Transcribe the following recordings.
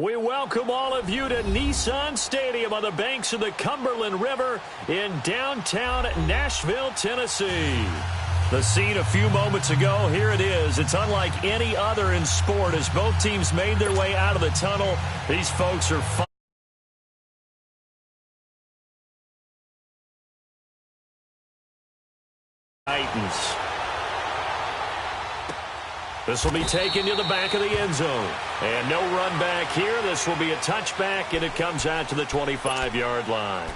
We welcome all of you to Nissan Stadium on the banks of the Cumberland River in downtown Nashville, Tennessee. The scene a few moments ago, here it is. It's unlike any other in sport as both teams made their way out of the tunnel. These folks are Titans. This will be taken to the back of the end zone. And no run back here. This will be a touchback, and it comes out to the 25-yard line.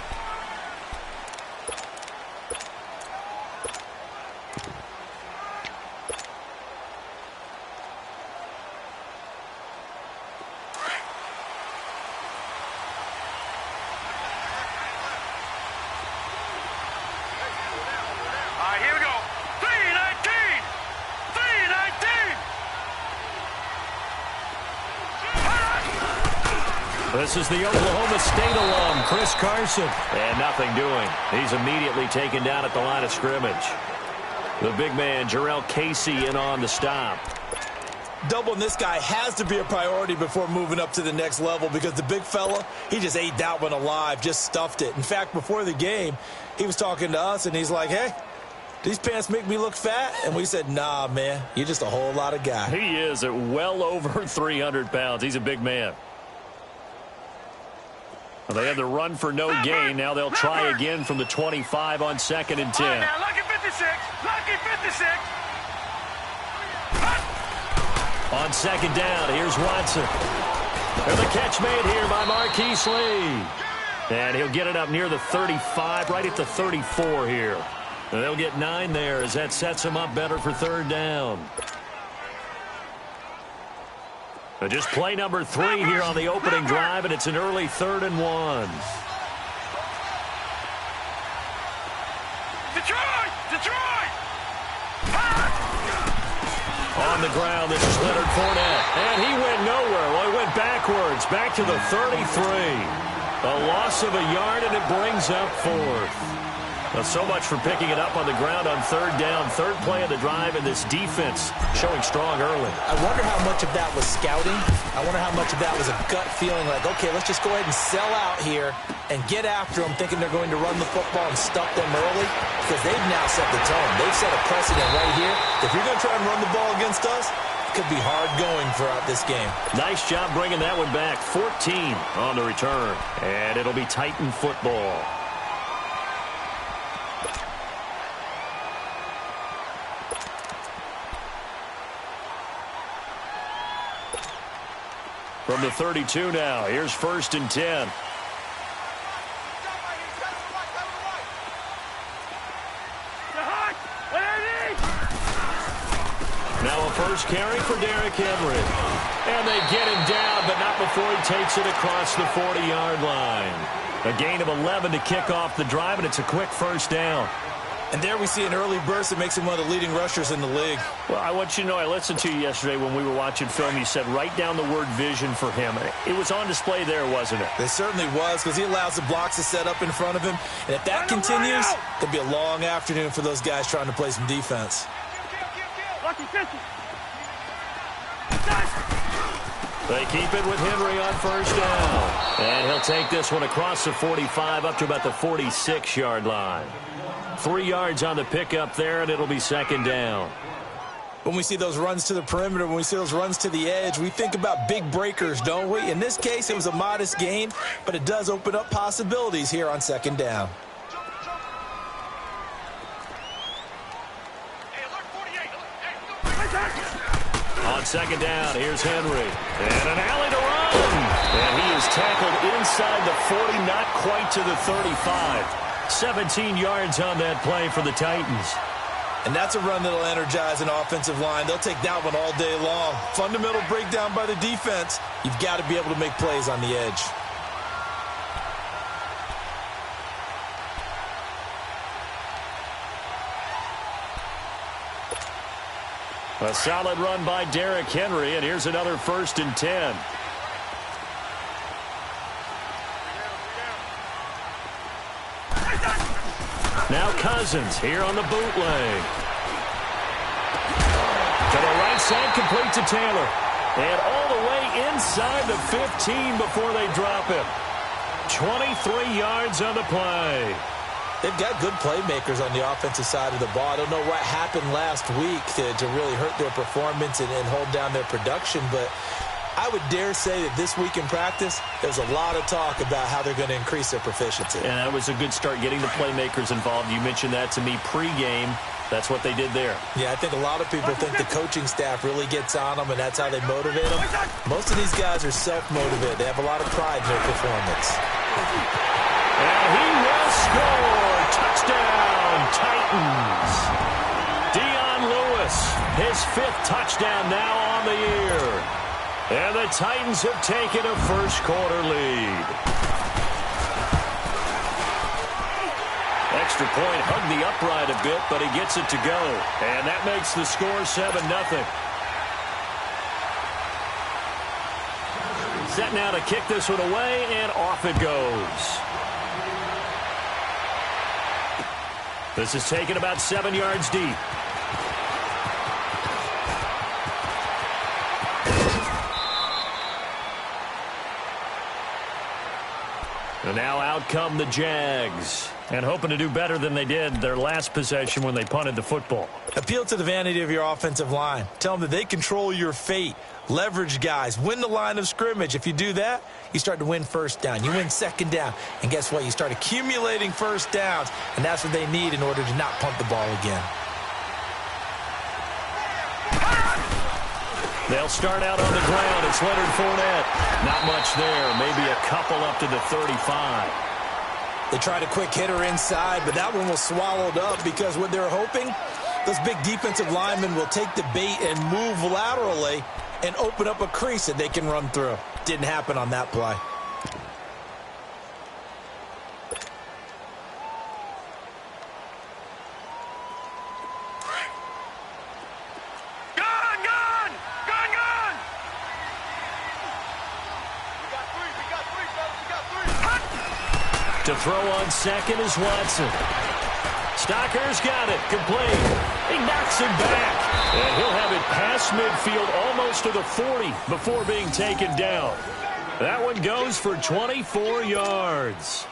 This is the Oklahoma State alum, Chris Carson. And nothing doing. He's immediately taken down at the line of scrimmage. The big man, Jarrell Casey, in on the stop. Doubling this guy has to be a priority before moving up to the next level because the big fella, he just ate that one alive, just stuffed it. In fact, before the game, he was talking to us, and he's like, hey, these pants make me look fat? And we said, nah, man, you're just a whole lot of guy. He is at well over 300 pounds. He's a big man. Well, they had the run for no gain. Now they'll try again from the 25 on 2nd and 10. Now, lucky 56. Lucky 56. On 2nd down, here's Watson. And the catch made here by Marquise Lee. And he'll get it up near the 35, right at the 34 here. And they'll get 9 there as that sets him up better for 3rd down. Just play number 3 here on the opening drive, and it's an early 3rd and 1. Detroit! Detroit! On the ground, this is Leonard Fournette. And he went nowhere. Well, he went backwards, back to the 33. A loss of a yard, and it brings up 4th. Well, so much for picking it up on the ground on 3rd down. 3rd play of the drive, and this defense showing strong early. I wonder how much of that was scouting. I wonder how much of that was a gut feeling like, okay, let's just go ahead and sell out here and get after them, thinking they're going to run the football and stuff them early, because they've now set the tone. They've set a precedent right here. If you're going to try and run the ball against us, it could be hard going throughout this game. Nice job bringing that one back. 14 on the return, and it'll be Titan football. From the 32 now, here's 1st and 10. Now a first carry for Derrick Henry. And they get him down, but not before he takes it across the 40-yard line. A gain of 11 to kick off the drive, and it's a quick 1st down. And there we see an early burst that makes him one of the leading rushers in the league. Well, I want you to know, I listened to you yesterday when we were watching film. You said write down the word vision for him. It was on display there, wasn't it? It certainly was, because he allows the blocks to set up in front of him. And if that continues, it could be a long afternoon for those guys trying to play some defense. They keep it with Henry on 1st down. And he'll take this one across the 45 up to about the 46-yard line. 3 yards on the pickup there, and it'll be 2nd down. When we see those runs to the perimeter, when we see those runs to the edge, we think about big breakers, don't we? In this case, it was a modest gain, but it does open up possibilities here on 2nd down. On 2nd down, here's Henry. And an alley to run. And he is tackled inside the 40, not quite to the 35. 17 yards on that play for the Titans. And that's a run that'll energize an offensive line. They'll take that one all day long. Fundamental breakdown by the defense. You've got to be able to make plays on the edge. A solid run by Derrick Henry, and here's another 1st and 10. Now Cousins here on the bootleg. To the right side, complete to Taylor. And all the way inside the 15 before they drop him. 23 yards on the play. They've got good playmakers on the offensive side of the ball. I don't know what happened last week to really hurt their performance and hold down their production, but I would dare say that this week in practice, there's a lot of talk about how they're going to increase their proficiency. And that was a good start, getting the playmakers involved. You mentioned that to me pregame. That's what they did there. Yeah, I think a lot of people think the coaching staff really gets on them, and that's how they motivate them. Most of these guys are self-motivated. They have a lot of pride in their performance. And he will score. Touchdown, Titans. Dion Lewis, his 5th touchdown now on the year. And the Titans have taken a first-quarter lead. Extra point hugged the upright a bit, but he gets it to go. And that makes the score 7-0. Set now to kick this one away, and off it goes. This is taken about 7 yards deep. And now out come the Jags. And hoping to do better than they did their last possession when they punted the football. Appeal to the vanity of your offensive line. Tell them that they control your fate. Leverage guys. Win the line of scrimmage. If you do that, you start to win first down. You win second down. And guess what? You start accumulating first downs. And that's what they need in order to not punt the ball again. They'll start out on the ground. It's Leonard Fournette. Not much there. Maybe a couple up to the 35. They tried a quick hitter inside, but that one was swallowed up because what they're hoping, those big defensive linemen will take the bait and move laterally and open up a crease that they can run through. Didn't happen on that play. To throw on second is Watson. Stocker's got it. Complete. He knocks him back. And he'll have it past midfield almost to the 40 before being taken down. That one goes for 24 yards.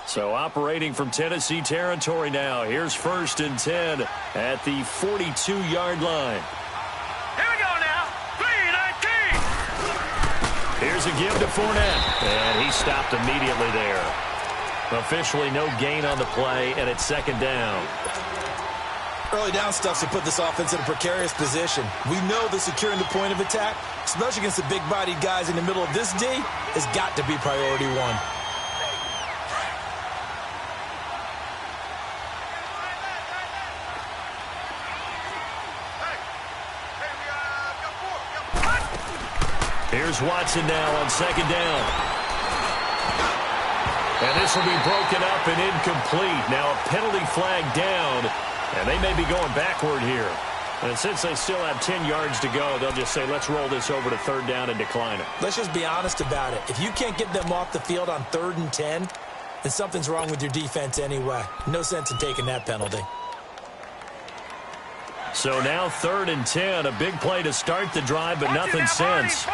So operating from Tennessee territory now. Here's 1st and 10 at the 42-yard line. Here we go now. 3-19. Here's a give to Fournette. And he stopped immediately there. Officially no gain on the play, and it's 2nd down. Early down stuff to put this offense in a precarious position. We know that securing the point of attack, especially against the big-bodied guys in the middle of this D, has got to be priority one. Here's Watson now on 2nd down. And this will be broken up and incomplete. Now a penalty flag down, and they may be going backward here. And since they still have 10 yards to go, they'll just say, let's roll this over to 3rd down and decline it. Let's just be honest about it. If you can't get them off the field on 3rd and 10, then something's wrong with your defense anyway. No sense in taking that penalty. So now 3rd and 10, a big play to start the drive, but nothing since.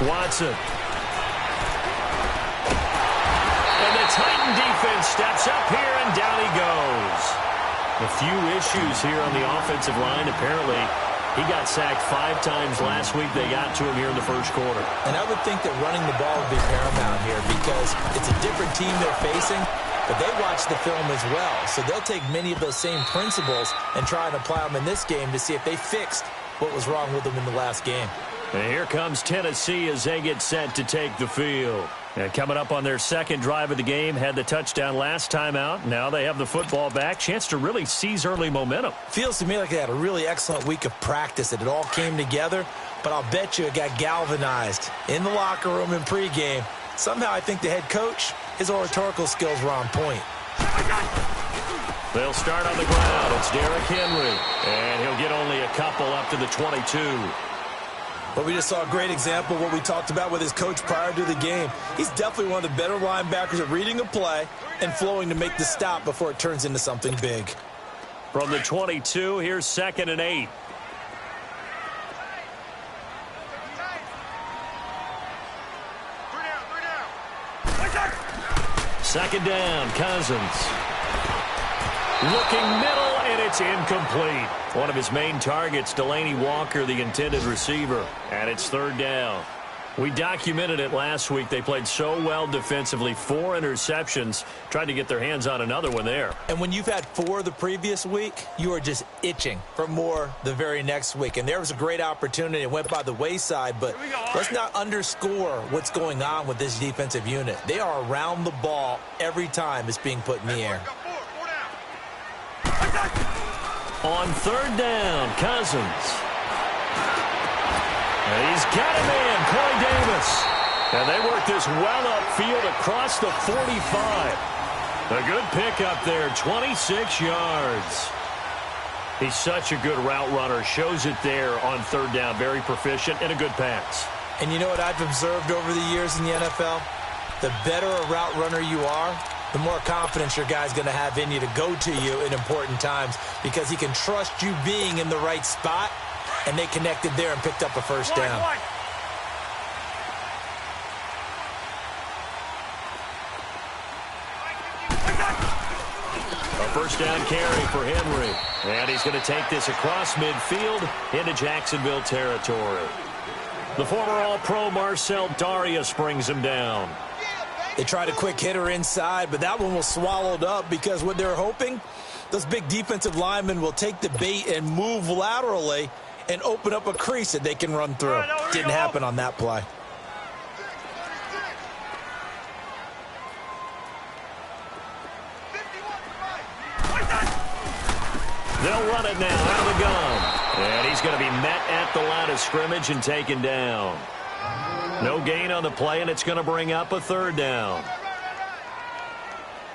Watson. And the Titan defense steps up here, and down he goes. A few issues here on the offensive line. Apparently, he got sacked 5 times last week. They got to him here in the 1st quarter. And I would think that running the ball would be paramount here because it's a different team they're facing, but they watch the film as well. So they'll take many of those same principles and try and apply them in this game to see if they fixed what was wrong with them in the last game. And here comes Tennessee as they get set to take the field. And coming up on their 2nd drive of the game, had the touchdown last time out. Now they have the football back. Chance to really seize early momentum. Feels to me like they had a really excellent week of practice. It all came together, but I'll bet you it got galvanized in the locker room in pregame. Somehow I think the head coach, his oratorical skills were on point. They'll start on the ground. It's Derrick Henry. And he'll get only a couple up to the 22. But we just saw a great example of what we talked about with his coach prior to the game. He's definitely one of the better linebackers at reading a play and flowing to make the stop before it turns into something big. From the 22, here's 2nd and 8. Second down, Cousins. Looking middle, and it's incomplete. One of his main targets, Delaney Walker, the intended receiver. And it's 3rd down. We documented it last week. They played so well defensively. 4 interceptions. Tried to get their hands on another one there. And when you've had 4 the previous week, you are just itching for more the very next week. And there was a great opportunity. It went by the wayside, but let's not underscore what's going on with this defensive unit. They are around the ball every time it's being put in the air. On 3rd down, Cousins. And he's got a man, Corey Davis. And they work this well upfield across the 45. A good pickup there, 26 yards. He's such a good route runner. Shows it there on 3rd down. Very proficient and a good pass. And you know what I've observed over the years in the NFL? The better a route runner you are, the more confidence your guy's going to have in you to go to you in important times because he can trust you being in the right spot, and they connected there and picked up a 1st down. A 1st down carry for Henry. And he's going to take this across midfield into Jacksonville territory. The former All-Pro Marcel Darius brings him down. They tried a quick hitter inside, but that one was swallowed up because what they're hoping, those big defensive linemen will take the bait and move laterally and open up a crease that they can run through. Didn't happen on that play. They'll run it now out of the gun. And he's going to be met at the line of scrimmage and taken down. No gain on the play, and it's going to bring up a 3rd down.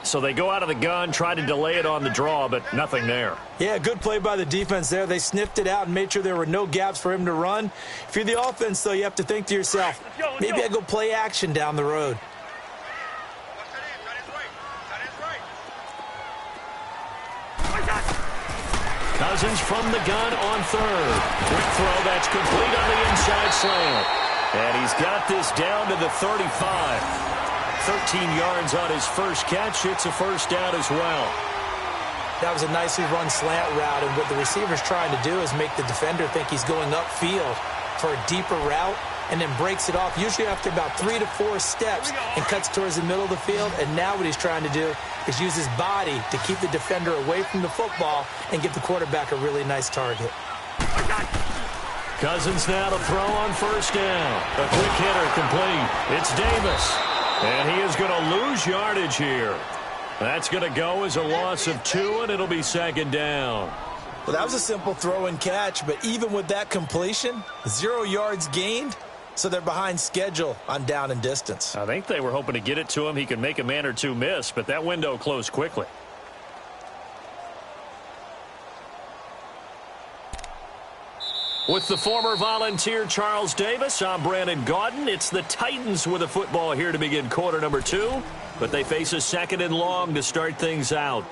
So they go out of the gun, try to delay it on the draw, but nothing there. Yeah, good play by the defense there. They sniffed it out and made sure there were no gaps for him to run. If you're the offense, though, you have to think to yourself, maybe I go play action down the road. Cousins from the gun on 3rd. Quick throw, that's complete on the inside slant. And he's got this down to the 35. 13 yards on his first catch. It's a 1st down as well. That was a nicely run slant route, and what the receiver's trying to do is make the defender think he's going upfield for a deeper route and then breaks it off, usually after about 3 to 4 steps, and cuts towards the middle of the field. And now what he's trying to do is use his body to keep the defender away from the football and give the quarterback a really nice target. Cousins now to throw on 1st down. A quick hitter complete. It's Davis. And he is going to lose yardage here. That's going to go as a loss of 2, and it'll be 2nd down. Well, that was a simple throw and catch, but even with that completion, 0 yards gained, so they're behind schedule on down and distance. I think they were hoping to get it to him. He could make a man or two miss, but that window closed quickly. With the former Volunteer Charles Davis, I'm Brandon Gaudin. It's the Titans with the football here to begin quarter number 2, but they face a 2nd and long to start things out.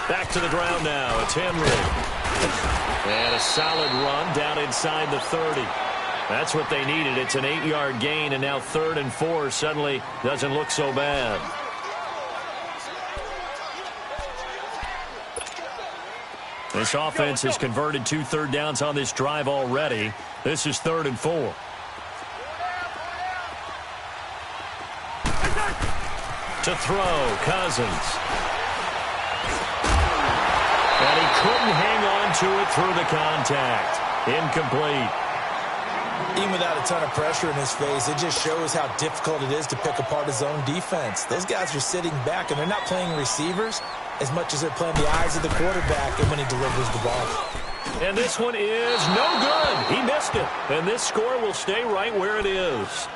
Back to the ground now. It's Henry. And a solid run down inside the 30. That's what they needed. It's an 8-yard gain, and now 3rd and 4 suddenly doesn't look so bad. This offense has converted 2 third downs on this drive already. This is 3rd and 4. To throw, Cousins. And he couldn't hang on to it through the contact. Incomplete. Even without a ton of pressure in his face, it just shows how difficult it is to pick apart his own defense. Those guys are sitting back, and they're not playing receivers as much as they're playing the eyes of the quarterback and when he delivers the ball. And this one is no good. He missed it. And this score will stay right where it is.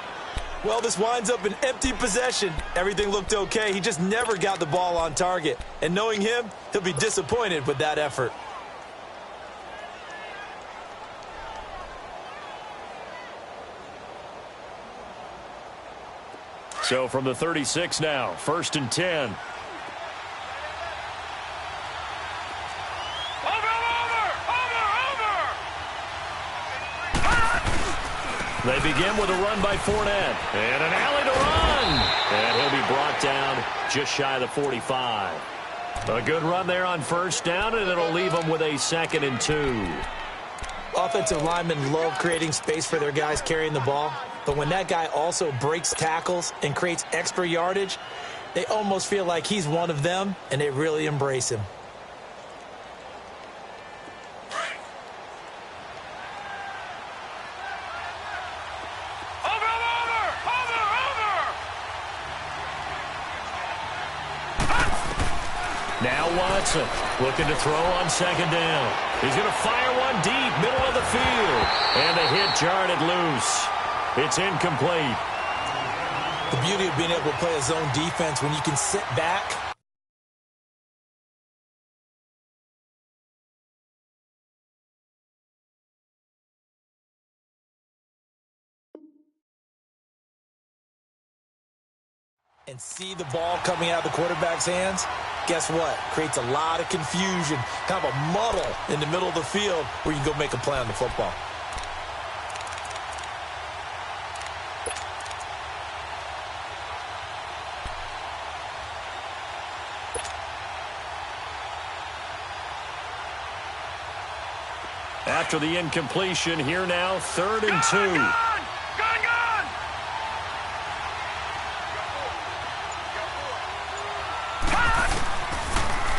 Well, this winds up an empty possession. Everything looked okay. He just never got the ball on target. And knowing him, he'll be disappointed with that effort. So from the 36 now, 1st and 10. They begin with a run by Fournette. And an alley to run. And he'll be brought down just shy of the 45. A good run there on 1st down, and it'll leave them with a 2nd and 2. Offensive linemen love creating space for their guys carrying the ball. But when that guy also breaks tackles and creates extra yardage, they almost feel like he's one of them, and they really embrace him. Now Watson looking to throw on 2nd down. He's going to fire one deep, middle of the field. And the hit jarred it loose. It's incomplete. The beauty of being able to play a zone defense when you can sit back. And see the ball coming out of the quarterback's hands. Guess what? Creates a lot of confusion, kind of a muddle in the middle of the field where you can go make a play on the football. After the incompletion, here now, 3rd and 2.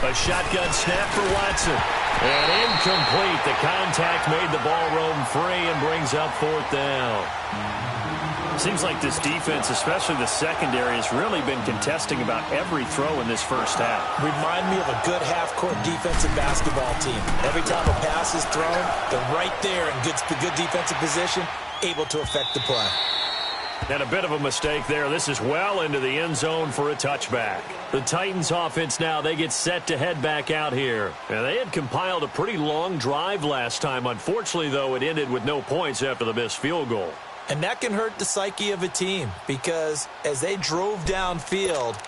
A shotgun snap for Watson. And incomplete. The contact made the ball roam free and brings up 4th down. Seems like this defense, especially the secondary, has really been contesting about every throw in this first half. Remind me of a good half-court defensive basketball team. Every time a pass is thrown, they're right there in good defensive position, able to affect the play. And a bit of a mistake there. This is well into the end zone for a touchback. The Titans offense now, they get set to head back out here. And they had compiled a pretty long drive last time. Unfortunately, though, it ended with no points after the missed field goal. And that can hurt the psyche of a team because as they drove downfield,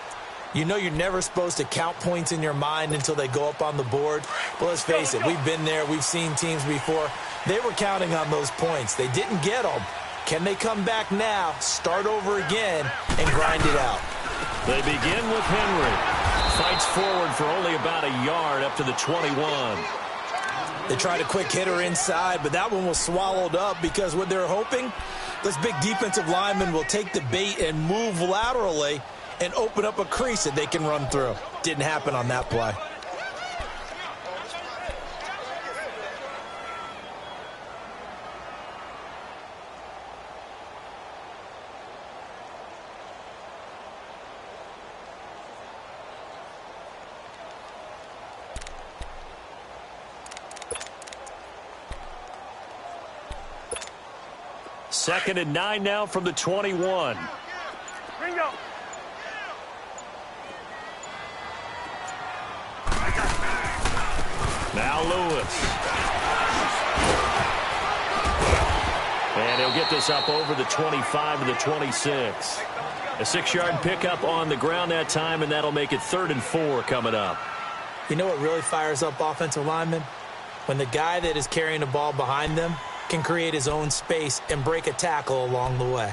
you know you're never supposed to count points in your mind until they go up on the board. But let's face it, we've been there. We've seen teams before. They were counting on those points. They didn't get them. Can they come back now, start over again, and grind it out? They begin with Henry. Fights forward for only about a yard up to the 21. They tried a quick hitter inside, but that one was swallowed up because what they're hoping, this big defensive lineman will take the bait and move laterally and open up a crease that they can run through. Didn't happen on that play. Second and 9 now from the 21. Bingo. Now Lewis. And he'll get this up over the 25 to the 26. A 6-yard pickup on the ground that time, and that'll make it 3rd and 4 coming up. You know what really fires up offensive linemen? When the guy that is carrying the ball behind them can create his own space and break a tackle along the way.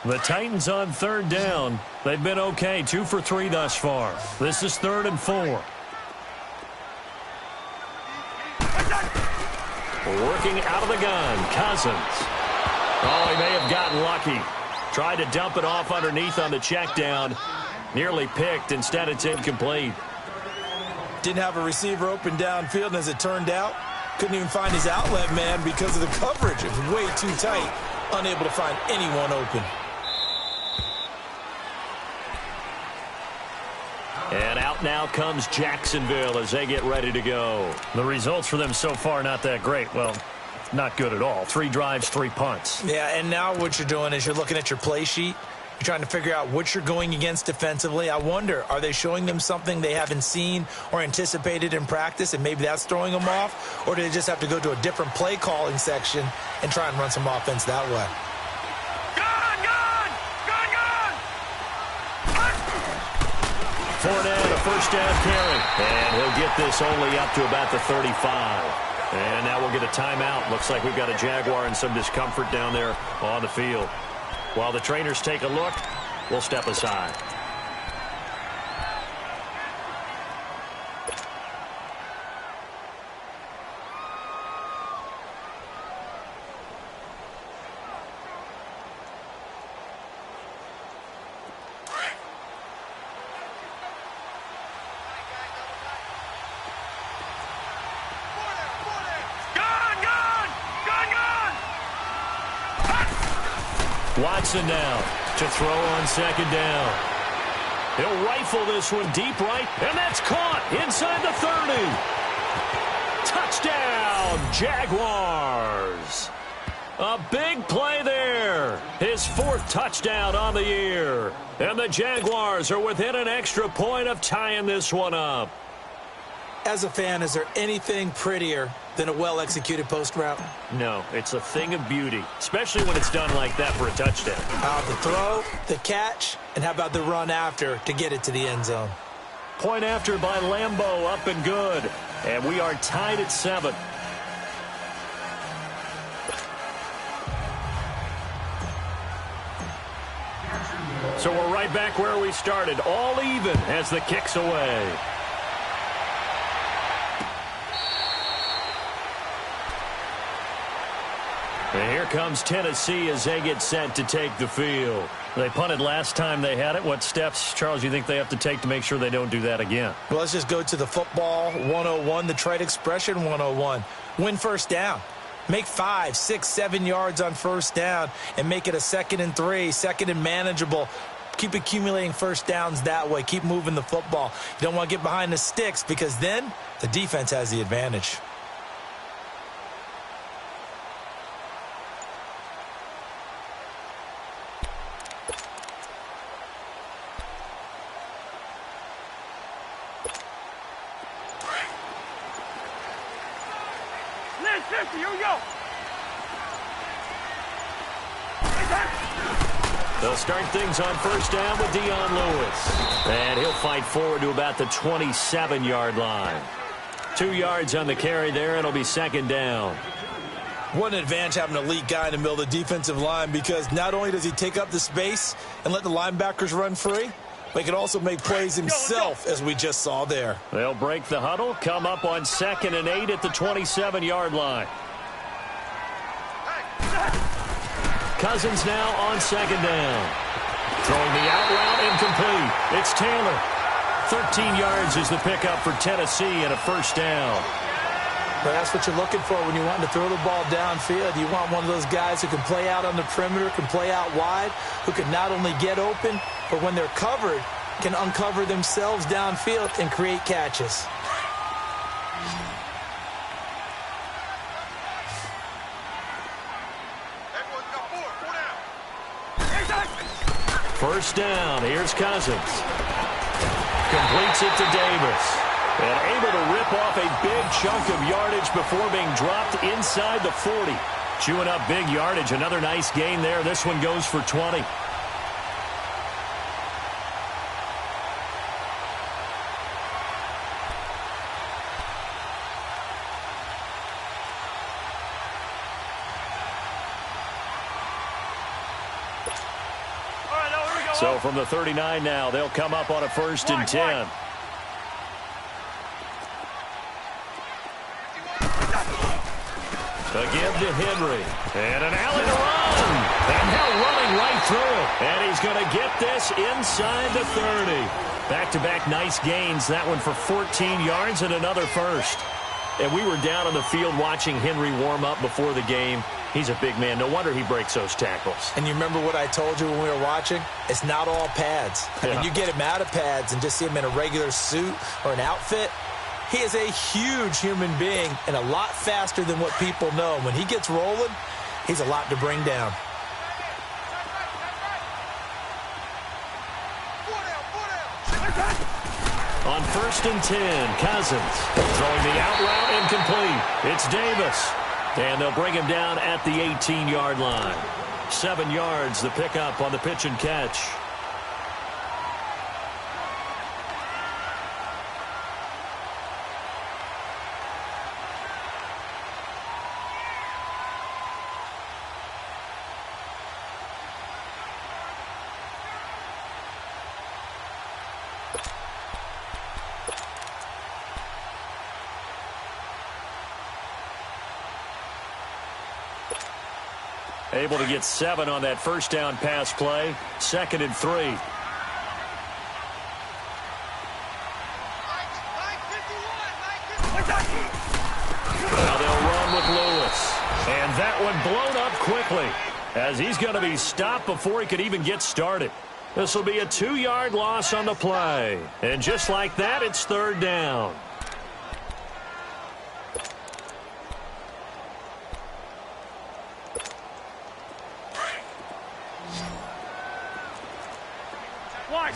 The Titans on 3rd down. They've been okay, 2 for 3 thus far. This is 3rd and 4. Working out of the gun, Cousins. Oh, he may have gotten lucky. Tried to dump it off underneath on the check down. Nearly picked. Instead, it's incomplete. Didn't have a receiver open downfield, and as it turned out, couldn't even find his outlet man because of the coverage. It was way too tight, unable to find anyone open. And out now comes Jacksonville as they get ready to go. The results for them so far not that great. Well, not good at all. 3 drives, 3 punts. Yeah, and now what you're doing is you're looking at your play sheet. You're trying to figure out what you're going against defensively. I wonder, are they showing them something they haven't seen or anticipated in practice, and maybe that's throwing them off? Or do they just have to go to a different play calling section and try and run some offense that way? Fournette, a first down carry. And he'll get this only up to about the 35. And now we'll get a timeout. Looks like we've got a Jaguar and some discomfort down there on the field. While the trainers take a look, we'll step aside. Watson now to throw on second down. He'll rifle this one deep right, and that's caught inside the 30. Touchdown, Jaguars. A big play there. His 4th touchdown on the year. And the Jaguars are within an extra point of tying this one up. As a fan, is there anything prettier than a well-executed post route? No, it's a thing of beauty, especially when it's done like that for a touchdown. The throw, the catch, and how about the run after to get it to the end zone? Point after by Lambeau, up and good. And we are tied at 7. So we're right back where we started, all even as the kick's away. And here comes Tennessee as they get set to take the field. They punted last time they had it. What steps, Charles, you think they have to take to make sure they don't do that again? Well, let's just go to the football 101, the trade expression 101. Win first down. Make 5, 6, 7 yards on first down and make it a 2nd and 3, 2nd and manageable. Keep accumulating first downs that way. Keep moving the football. You don't want to get behind the sticks because then the defense has the advantage. Here we go. They'll start things on first down with Dion Lewis. And he'll fight forward to about the 27-yard line. 2 yards on the carry there, and it'll be 2nd down. What an advantage having an elite guy in the middle of the defensive line, because not only does he take up the space and let the linebackers run free, but he can also make plays himself, as we just saw there. They'll break the huddle, come up on 2nd and 8 at the 27-yard line. Cousins now on 2nd down. Throwing the out route, incomplete. It's Taylor. 13 yards is the pickup for Tennessee and a first down. But that's what you're looking for when you want to throw the ball downfield. You want one of those guys who can play out on the perimeter, can play out wide, who can not only get open, but when they're covered, can uncover themselves downfield and create catches. First down. Here's Cousins. Completes it to Davis. And able to rip off a big chunk of yardage before being dropped inside the 40. Chewing up big yardage. Another nice gain there. This one goes for 20. So from the 39 now, they'll come up on a 1st and 10. Again to Henry. And an alley to run. And now running right through it. And he's going to get this inside the 30. Back-to-back nice gains. That one for 14 yards and another first. And we were down on the field watching Henry warm up before the game. He's a big man. No wonder he breaks those tackles. And you remember what I told you when we were watching? It's not all pads. Yeah. And you get him out of pads and just see him in a regular suit or an outfit. He is a huge human being and a lot faster than what people know. When he gets rolling, he's a lot to bring down. On 1st and 10, Cousins throwing the out route incomplete. It's Davis. And they'll bring him down at the 18-yard line. 7 yards, the pickup on the pitch and catch. Able to get 7 on that first down pass play. 2nd and 3. Now they'll run with Lewis. And that one blown up quickly as he's going to be stopped before he could even get started. This will be a 2-yard loss on the play. And just like that, it's 3rd down.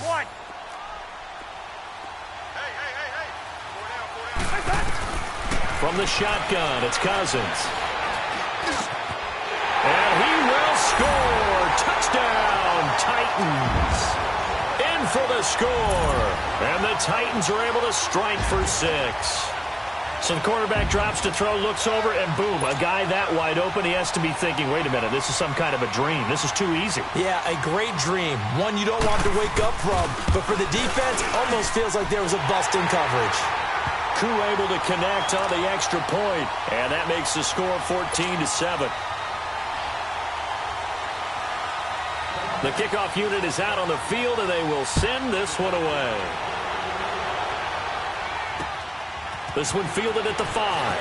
One. From the shotgun, it's Cousins. And he will score. Touchdown, Titans. In for the score. And the Titans are able to strike for 6. So the quarterback drops to throw, looks over, and boom, a guy that wide open, he has to be thinking, wait a minute, this is some kind of a dream. This is too easy. Yeah, a great dream. One you don't want to wake up from. But for the defense, almost feels like there was a bust in coverage. Koo able to connect on the extra point, and that makes the score 14-7. The kickoff unit is out on the field, and they will send this one away. This one fielded at the 5.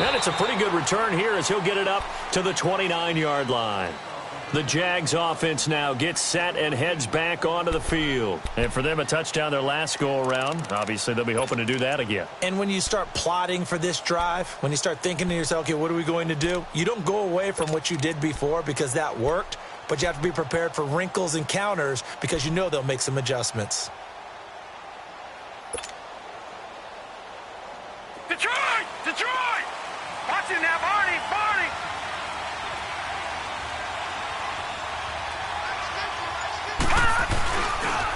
And it's a pretty good return here as he'll get it up to the 29-yard line. The Jags offense now gets set and heads back onto the field. And for them, a touchdown their last go-around. Obviously, they'll be hoping to do that again. And when you start plotting for this drive, when you start thinking to yourself, okay, what are we going to do? You don't go away from what you did before because that worked, but you have to be prepared for wrinkles and counters because you know they'll make some adjustments. Detroit! Watch him now, Barney!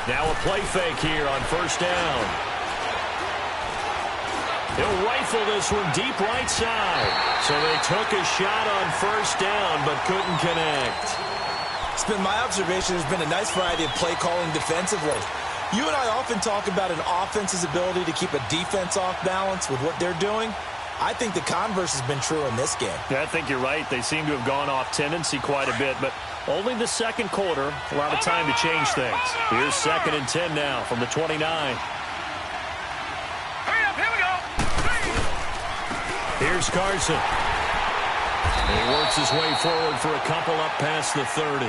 Now a play fake here on 1st down. He'll rifle this one deep right side. So they took a shot on 1st down but couldn't connect. It's been my observation there's been a nice variety of play calling defensively. You and I often talk about an offense's ability to keep a defense off balance with what they're doing. I think the converse has been true in this game. Yeah, I think you're right. They seem to have gone off tendency quite a bit, but only the second quarter, a lot of time to change things. Here's 2nd and 10 now from the 29. Hurry up, here we go! Here's Carson. And he works his way forward for a couple up past the 30.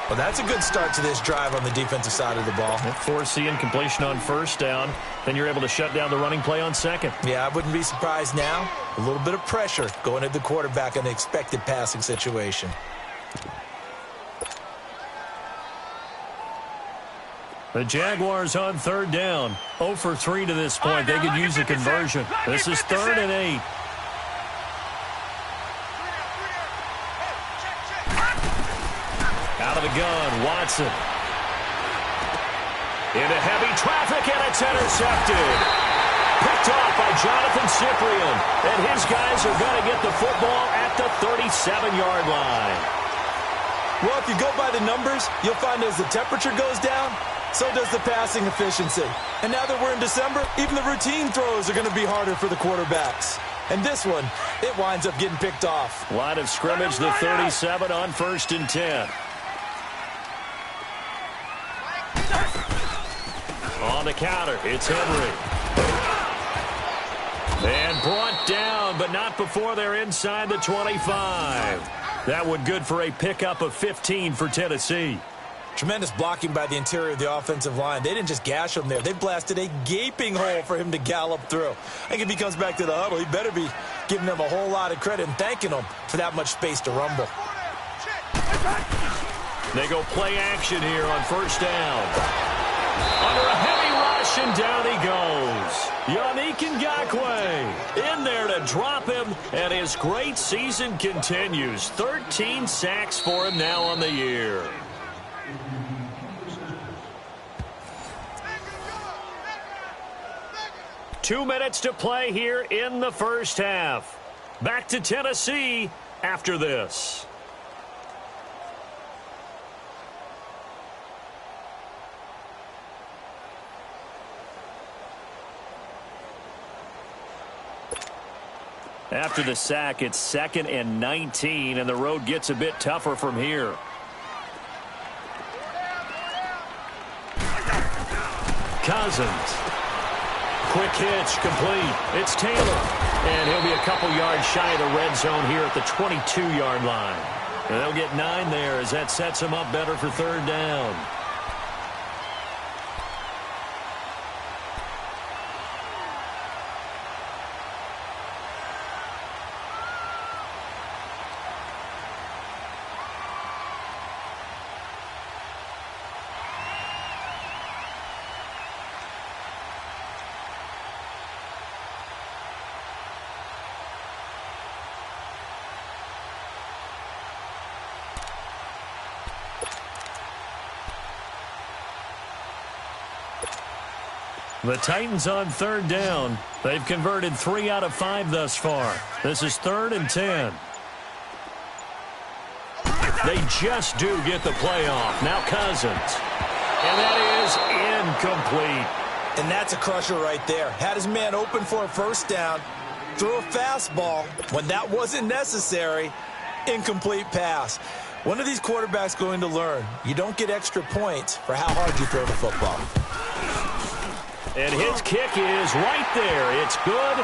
Well, that's a good start to this drive on the defensive side of the ball. Force the incompletion on 1st down. Then you're able to shut down the running play on 2nd. Yeah, I wouldn't be surprised now. A little bit of pressure going at the quarterback in an expected passing situation. The Jaguars on 3rd down. 0 for 3 to this point. They could use a conversion. This is 3rd and 8. Out of the gun, Watson. Into heavy traffic, and it's intercepted. Picked off by Jonathan Cyprien. And his guys are going to get the football at the 37-yard line. Well, if you go by the numbers, you'll find as the temperature goes down, so does the passing efficiency. And now that we're in December, even the routine throws are going to be harder for the quarterbacks. And this one, it winds up getting picked off. Line of scrimmage, the 37 on 1st and 10. On the counter, it's Henry. And brought down, but not before they're inside the 25. That one good for a pickup of 15 for Tennessee. Tremendous blocking by the interior of the offensive line. They didn't just gash him there. They blasted a gaping hole for him to gallop through. I think if he comes back to the huddle, he better be giving them a whole lot of credit and thanking them for that much space to rumble. They go play action here on first down. Under a heavy rush, and down he goes. Yannick Ngakoue in there to drop him, and his great season continues. 13 sacks for him now on the year. Two minutes to play here in the first half. Back to Tennessee after this. After the sack, it's 2nd and 19, and the road gets a bit tougher from here. Cousins. Quick hitch, complete. It's Taylor. And he'll be a couple yards shy of the red zone here at the 22-yard line. And they'll get 9 there as that sets him up better for third down. The Titans on third down. They've converted 3 out of 5 thus far. This is 3rd and 10. They just do get the play off. Now Cousins. And that is incomplete. And that's a crusher right there. Had his man open for a first down. Threw a fastball when that wasn't necessary. Incomplete pass. When are these quarterbacks going to learn? You don't get extra points for how hard you throw the football. And his kick is right there. It's good.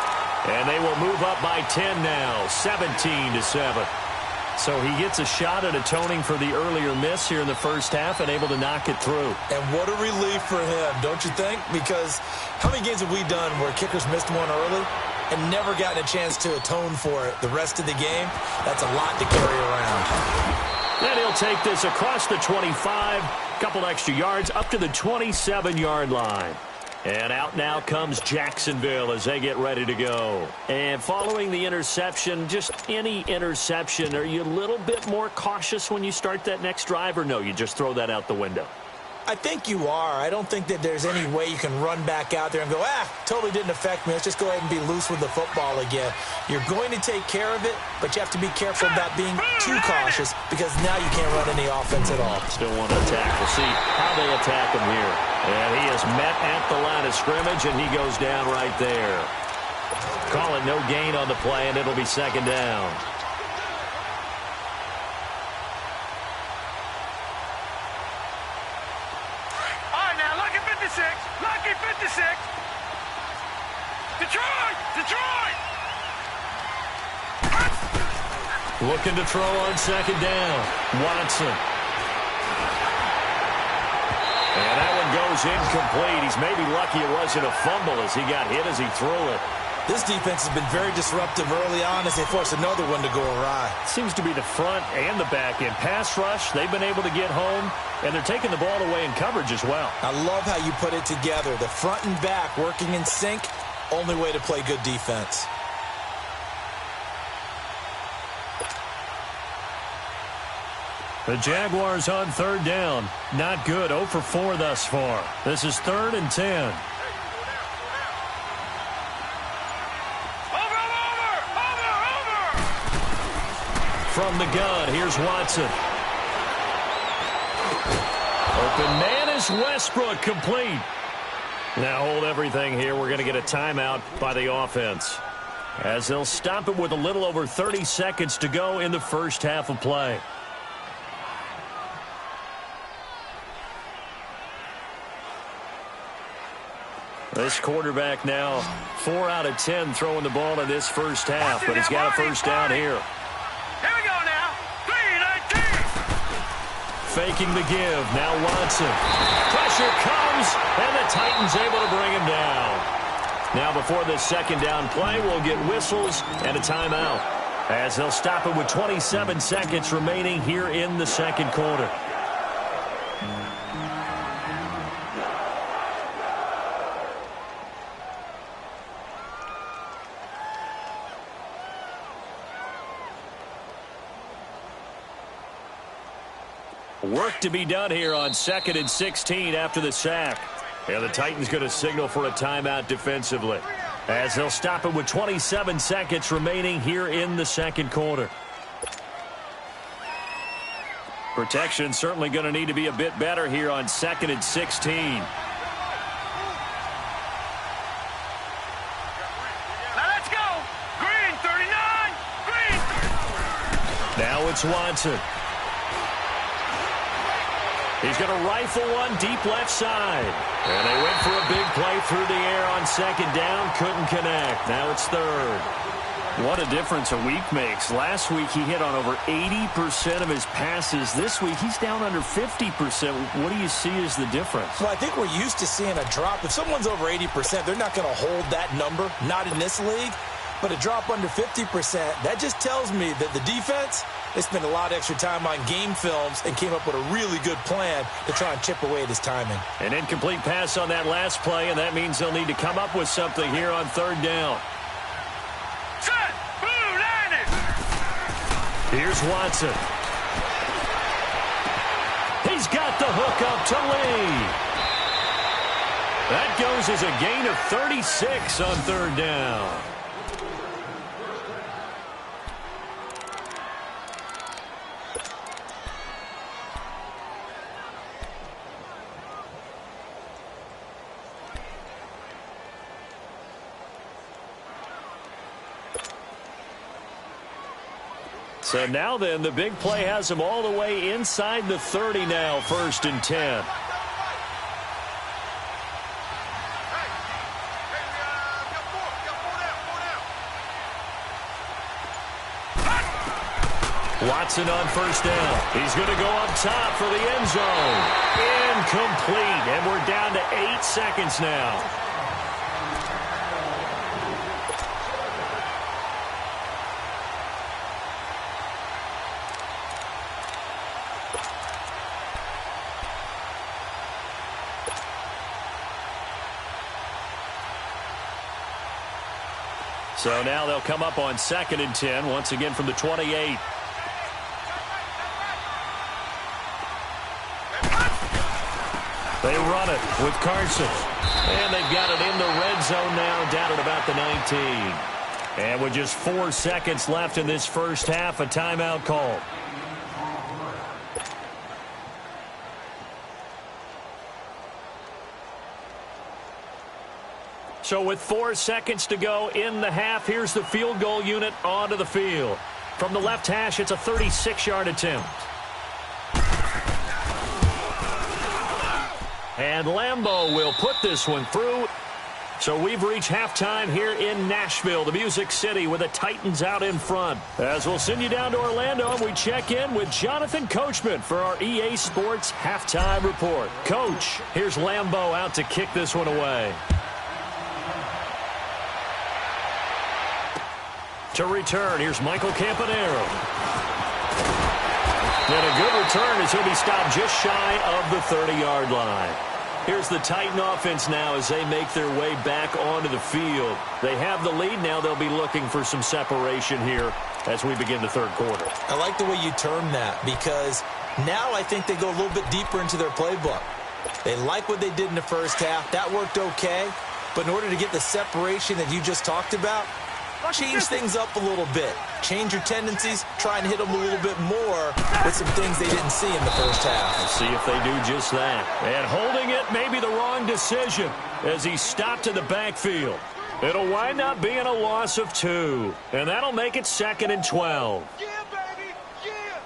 And they will move up by 10 now, 17-7. So he gets a shot at atoning for the earlier miss here in the first half and able to knock it through. And what a relief for him, don't you think? Because how many games have we done where kickers missed one early and never gotten a chance to atone for it the rest of the game? That's a lot to carry around. And he'll take this across the 25, couple extra yards up to the 27-yard line. And out now comes Jacksonville as they get ready to go. And following the interception, just any interception, are you a little bit more cautious when you start that next drive, or no, you just throw that out the window? I think you are. I don't think that there's any way you can run back out there and go, totally didn't affect me. Let's just go ahead and be loose with the football again. You're going to take care of it, but you have to be careful about being too cautious because now you can't run any offense at all. Still want to attack. We'll see how they attack him here. And he is met at the line of scrimmage, and he goes down right there. Call it no gain on the play, and it'll be 2nd down. Lucky 56. Detroit! Detroit! Looking to throw on 2nd down. Watson. And that one goes incomplete. He's maybe lucky it wasn't a fumble as he got hit as he threw it. This defense has been very disruptive early on as they force another one to go awry. Seems to be the front and the back end. Pass rush, they've been able to get home, and they're taking the ball away in coverage as well. I love how you put it together. The front and back working in sync, only way to play good defense. The Jaguars on 3rd down. Not good. 0 for 4 thus far. This is 3rd and 10. From the gun, here's Watson. Open man is Westbrook, complete. Now hold everything here. We're going to get a timeout by the offense, as they'll stop it with a little over 30 seconds to go in the first half of play. This quarterback now 4 out of 10 throwing the ball in this first half, but he's got a first down here. Here we go now. 3-19. Faking the give. Now Watson. Pressure comes, and the Titans able to bring him down. Now before this second down play, we'll get whistles and a timeout, as they'll stop it with 27 seconds remaining here in the second quarter. Work to be done here on 2nd and 16 after the sack. And the Titans going to signal for a timeout defensively, as they'll stop it with 27 seconds remaining here in the second quarter. Protection certainly going to need to be a bit better here on 2nd and 16. Now let's go. Green, 39. Green. Now it's Watson. He's going to rifle one deep left side. And they went for a big play through the air on second down. Couldn't connect. Now it's third. What a difference a week makes. Last week he hit on over 80% of his passes. This week he's down under 50%. What do you see as the difference? Well, I think we're used to seeing a drop. If someone's over 80%, they're not going to hold that number. Not in this league. But a drop under 50%, that just tells me that the defense, they spent a lot of extra time on game films and came up with a really good plan to try and chip away at his timing. An incomplete pass on that last play, and that means they'll need to come up with something here on third down. Set. Blue, line it. Here's Watson. He's got the hook up to Lee. That goes as a gain of 36 on third down. So now then, the big play has him all the way inside the 30 now, 1st and 10. Watson on first down. He's going to go up top for the end zone. Incomplete, and we're down to 8 seconds now. So now they'll come up on 2nd and 10, once again from the 28. They run it with Carson. And they've got it in the red zone now, down at about the 19. And with just 4 seconds left in this first half, a timeout call. So with 4 seconds to go in the half, here's the field goal unit onto the field. From the left hash, it's a 36-yard attempt. And Lambeau will put this one through. So we've reached halftime here in Nashville, the Music City, with the Titans out in front. As we'll send you down to Orlando, and we check in with Jonathan Coachman for our EA Sports Halftime Report. Coach, here's Lambeau out to kick this one away. To return, here's Michael Campanaro. And a good return as he'll be stopped just shy of the 30-yard line. Here's the Titan offense now as they make their way back onto the field. They have the lead now. They'll be looking for some separation here as we begin the third quarter. I like the way you term that, because now I think they go a little bit deeper into their playbook. They like what they did in the first half. That worked okay. But in order to get the separation that you just talked about, change things up a little bit. Change your tendencies. Try and hit them a little bit more with some things they didn't see in the first half. We'll see if they do just that. And holding it may be the wrong decision as he stopped in the backfield. It'll wind up being a loss of 2. And that'll make it 2nd and 12. Yeah, baby. Yeah.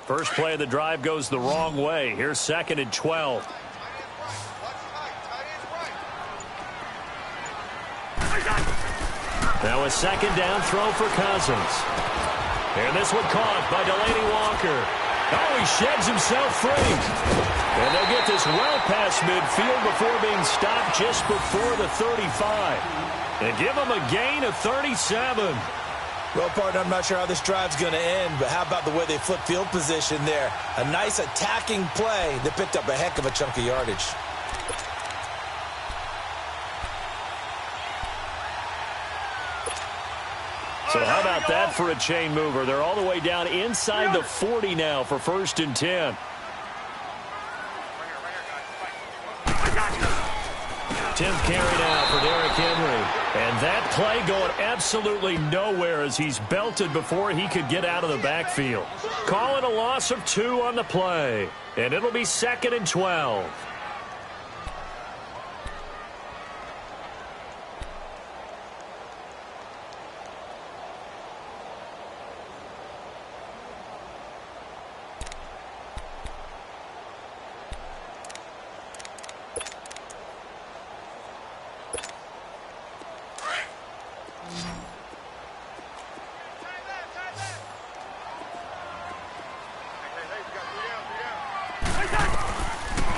First play of the drive goes the wrong way. Here's 2nd and 12. Now a 2nd down throw for Cousins. And this one caught by Delaney Walker. Oh, he sheds himself free. And they'll get this well past midfield before being stopped just before the 35. And give him a gain of 37. Well, partner, I'm not sure how this drive's going to end, but how about the way they flip field position there? A nice attacking play that picked up a heck of a chunk of yardage. So how about that for a chain mover? They're all the way down inside the 40 now for 1st and 10. Tenth carry now for Derrick Henry. And that play going absolutely nowhere as he's belted before he could get out of the backfield. Call it a loss of 2 on the play. And it'll be 2nd and 12.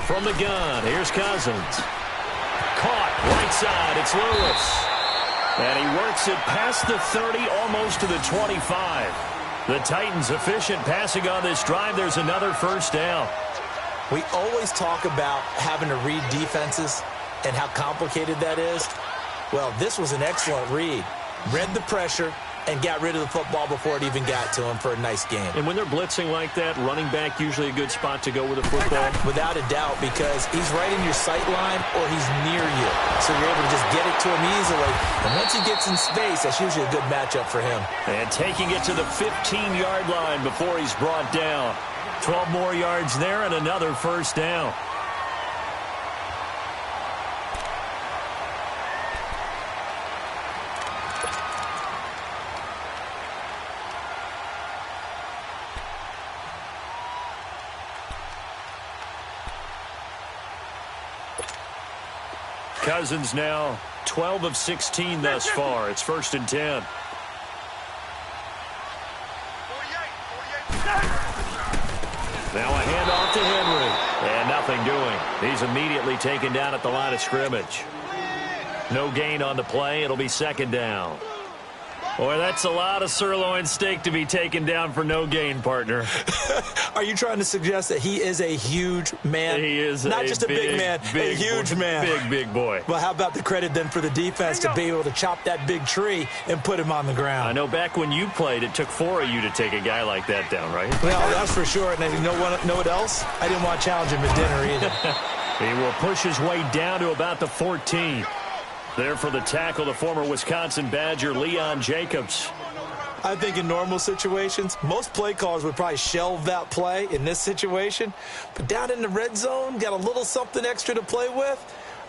From the gun, here's Cousins. Caught, right side, it's Lewis. And he works it past the 30, almost to the 25. The Titans efficient passing on this drive. There's another 1st down. We always talk about having to read defenses and how complicated that is. Well, this was an excellent read. Read the pressure and got rid of the football before it even got to him for a nice game. And when they're blitzing like that, running back usually a good spot to go with the football? Without a doubt, because he's right in your sight line or he's near you. So you're able to just get it to him easily. And once he gets in space, that's usually a good matchup for him. And taking it to the 15-yard line before he's brought down. 12 more yards there and another 1st down. Cousins now 12 of 16 thus far. It's 1st and 10. Now a handoff to Henry. And nothing doing. He's immediately taken down at the line of scrimmage. No gain on the play. It'll be 2nd down. Boy, that's a lot of sirloin steak to be taken down for no gain, partner. Are you trying to suggest that he is a huge man? He is not just a big man, a huge man. Big boy. Well, how about the credit then for the defense to be able to chop that big tree and put him on the ground? I know back when you played, it took 4 of you to take a guy like that down, right? Well, that's for sure. And you know what else? I didn't want to challenge him at dinner either. He will push his way down to about the 14. There for the tackle, the former Wisconsin Badger, Leon Jacobs. I think in normal situations, most play callers would probably shelve that play in this situation. But down in the red zone, got a little something extra to play with.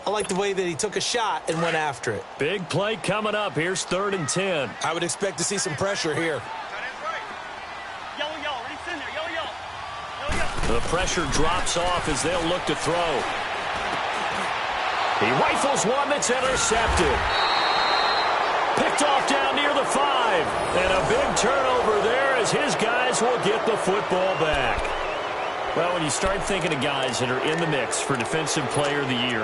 I like the way that he took a shot and went after it. Big play coming up. Here's 3rd and 10. I would expect to see some pressure here. The pressure drops off as they'll look to throw. He rifles one that's intercepted. Picked off down near the 5. And a big turnover there as his guys will get the football back. Well, when you start thinking of guys that are in the mix for Defensive Player of the Year,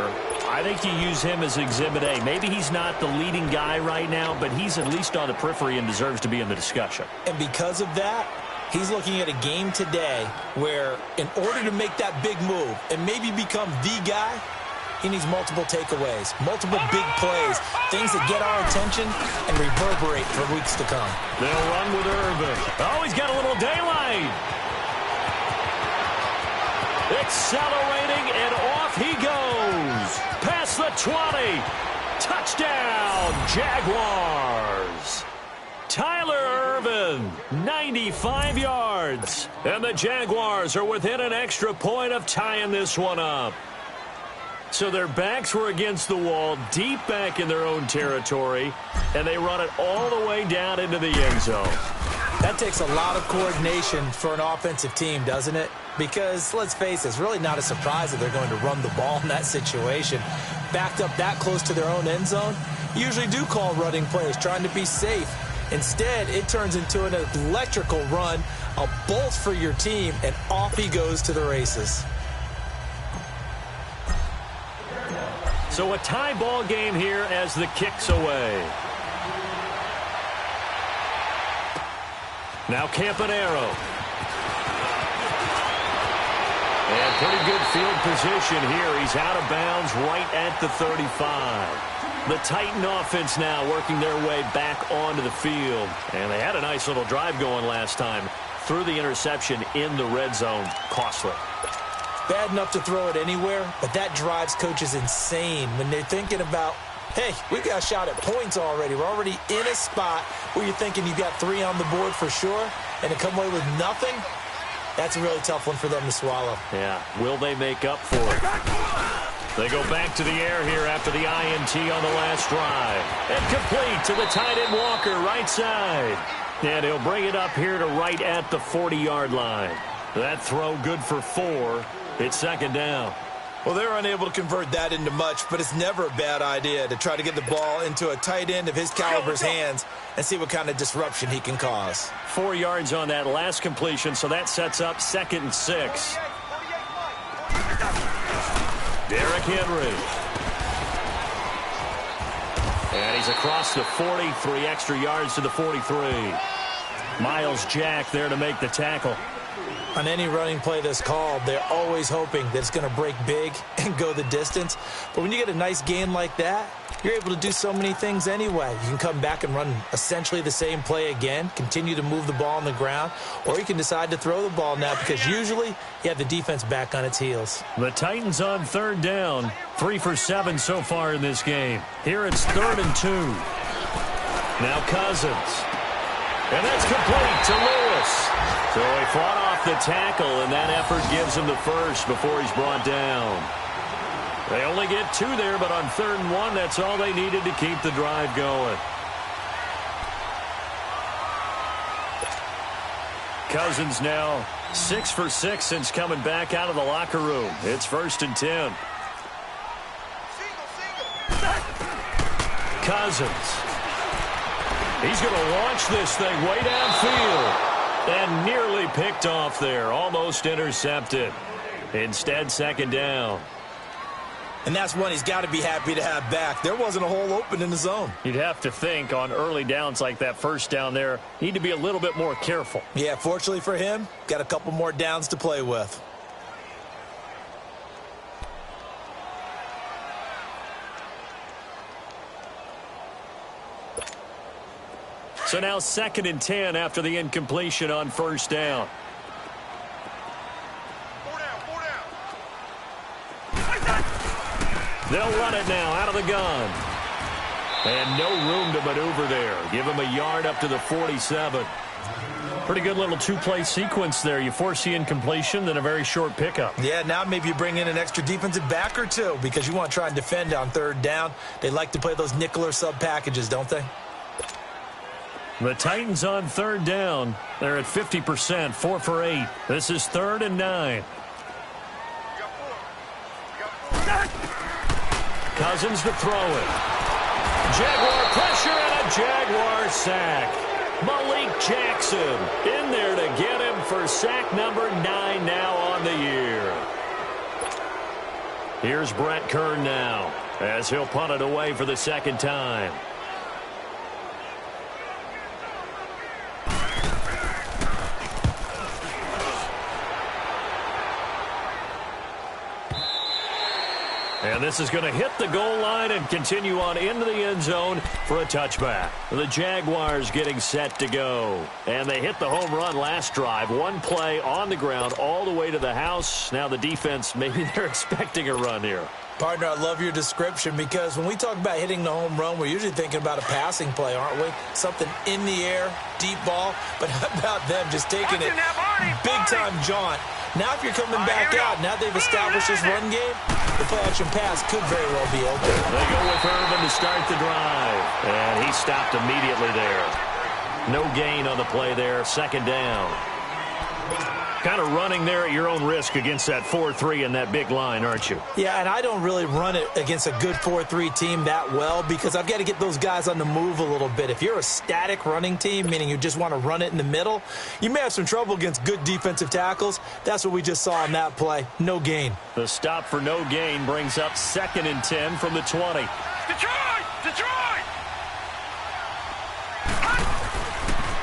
I think you use him as Exhibit A. Maybe he's not the leading guy right now, but he's at least on the periphery and deserves to be in the discussion. And because of that, he's looking at a game today where in order to make that big move and maybe become the guy, he needs multiple takeaways, multiple big plays, things that get our attention and reverberate for weeks to come. They'll run with Irvin. Oh, he's got a little daylight. Accelerating, and off he goes. Past the 20. Touchdown, Jaguars. Tyler Irvin, 95 yards. And the Jaguars are within an extra point of tying this one up. So their backs were against the wall, deep back in their own territory, and they run it all the way down into the end zone. That takes a lot of coordination for an offensive team, doesn't it? Because, let's face it, it's really not a surprise that they're going to run the ball in that situation. Backed up that close to their own end zone, usually do call running plays, trying to be safe. Instead, it turns into an electrical run, a bolt for your team, and off he goes to the races. So a tie ball game here as the kick's away. Now Campanaro. And pretty good field position here. He's out of bounds right at the 35. The Titan offense now working their way back onto the field. And they had a nice little drive going last time. Threw the interception in the red zone. Costly. Bad enough to throw it anywhere, but that drives coaches insane when they're thinking about, hey, we've got a shot at points already. We're already in a spot where you're thinking you've got 3 on the board for sure, and to come away with nothing, that's a really tough one for them to swallow. Yeah, will they make up for it? They go back to the air here after the INT on the last drive. And complete to the tight end Walker, right side. And he'll bring it up here to right at the 40-yard line. That throw good for 4. It's second down. Well, they're unable to convert that into much, but it's never a bad idea to try to get the ball into a tight end of his caliber's hands and see what kind of disruption he can cause. 4 yards on that last completion, so that sets up 2nd and 6. Derrick Henry. And he's across the 40, 3 extra yards to the 43. Miles Jack there to make the tackle. On any running play that's called, they're always hoping that it's going to break big and go the distance. But when you get a nice gain like that, you're able to do so many things anyway. You can come back and run essentially the same play again, continue to move the ball on the ground, or you can decide to throw the ball now because usually you have the defense back on its heels. The Titans on 3rd down, 3 for 7 so far in this game. Here it's 3rd and 2. Now Cousins. And that's complete to Lewis. So he fought off the tackle, and that effort gives him the first before he's brought down. They only get 2 there, but on 3rd and 1, that's all they needed to keep the drive going. Cousins now 6 for 6 since coming back out of the locker room. It's 1st and 10. Cousins. He's going to launch this thing way downfield. And nearly picked off there. Almost intercepted. Instead, 2nd down. And that's one he's got to be happy to have back. There wasn't a hole open in the zone. You'd have to think on early downs like that 1st down there, need to be a little bit more careful. Yeah, fortunately for him, got a couple more downs to play with. So now 2nd and 10 after the incompletion on 1st down. They'll run it now out of the gun. And no room to maneuver there. Give him a yard up to the 47. Pretty good little 2-play sequence there. You force the incompletion, then a very short pickup. Yeah, now maybe you bring in an extra defensive back or 2 because you want to try and defend on 3rd down. They like to play those nickel or sub packages, don't they? The Titans on 3rd down. They're at 50%, 4 for 8. This is 3rd and 9. Cousins to throw it. Jaguar pressure and a Jaguar sack. Malik Jackson in there to get him for sack number 9 now on the year. Here's Brett Kern now as he'll punt it away for the 2nd time. And this is going to hit the goal line and continue on into the end zone for a touchback. The Jaguars getting set to go. And they hit the home run last drive. 1 play on the ground all the way to the house. Now the defense, maybe they're expecting a run here. Partner, I love your description because when we talk about hitting the home run, we're usually thinking about a passing play, aren't we? Something in the air, deep ball. But how about them just taking it big-time jaunt? Now if you're coming back out, now they've established this run game, the play-action pass could very well be open. They go with Irvin to start the drive. And he stopped immediately there. No gain on the play there, second down. Kind of running there at your own risk against that 4-3 and that big line, aren't you? Yeah, and I don't really run it against a good 4-3 team that well because I've got to get those guys on the move a little bit. If you're a static running team, meaning you just want to run it in the middle, you may have some trouble against good defensive tackles. That's what we just saw on that play. No gain. The stop for no gain brings up 2nd and 10 from the 20. Detroit! Detroit!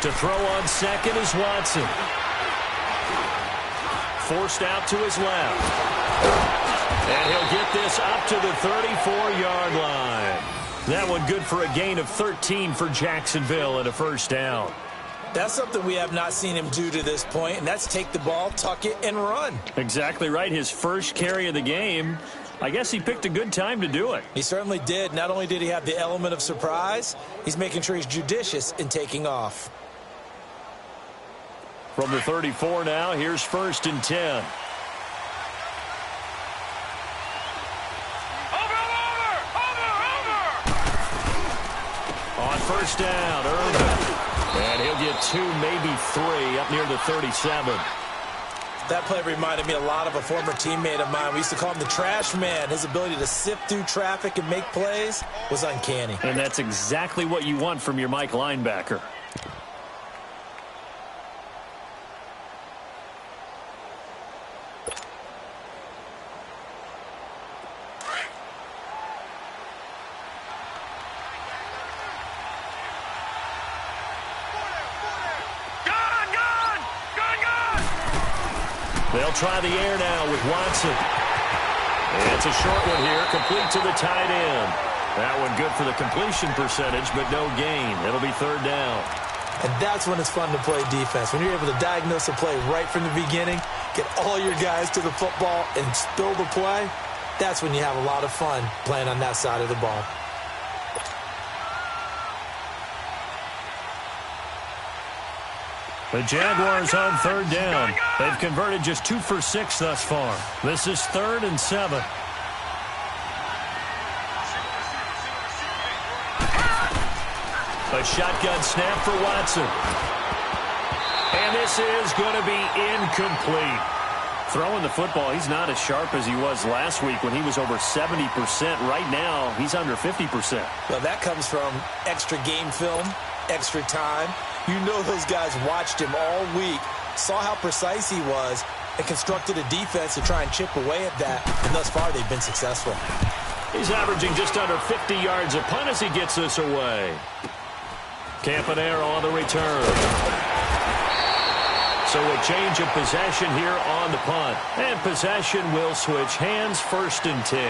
To throw on second is Watson. Forced out to his left. And he'll get this up to the 34-yard line. That one good for a gain of 13 for Jacksonville and a first down. That's something we have not seen him do to this point, and that's take the ball, tuck it, and run. Exactly right. His first carry of the game. I guess he picked a good time to do it. He certainly did. Not only did he have the element of surprise, he's making sure he's judicious in taking off. From the 34 now, here's 1st and 10. On first down, Irvin. And he'll get 2, maybe 3, up near the 37. That play reminded me a lot of a former teammate of mine. We used to call him the trash man. His ability to sift through traffic and make plays was uncanny. And that's exactly what you want from your Mike linebacker. They'll try the air now with Watson. And it's a short one here, complete to the tight end. That one good for the completion percentage, but no gain. It'll be 3rd down. And that's when it's fun to play defense. When you're able to diagnose a play right from the beginning, get all your guys to the football and spill the play, that's when you have a lot of fun playing on that side of the ball. The Jaguars on 3rd down. They've converted just 2 for 6 thus far. This is 3rd and 7. A shotgun snap for Watson. And this is going to be incomplete. Throwing the football, he's not as sharp as he was last week when he was over 70%. Right now, he's under 50%. Well, that comes from extra game film, extra time. You know those guys watched him all week, saw how precise he was, and constructed a defense to try and chip away at that. And thus far, they've been successful. He's averaging just under 50 yards a punt as he gets this away. Campanaro on the return. So a change of possession here on the punt. And possession will switch hands, 1st and 10.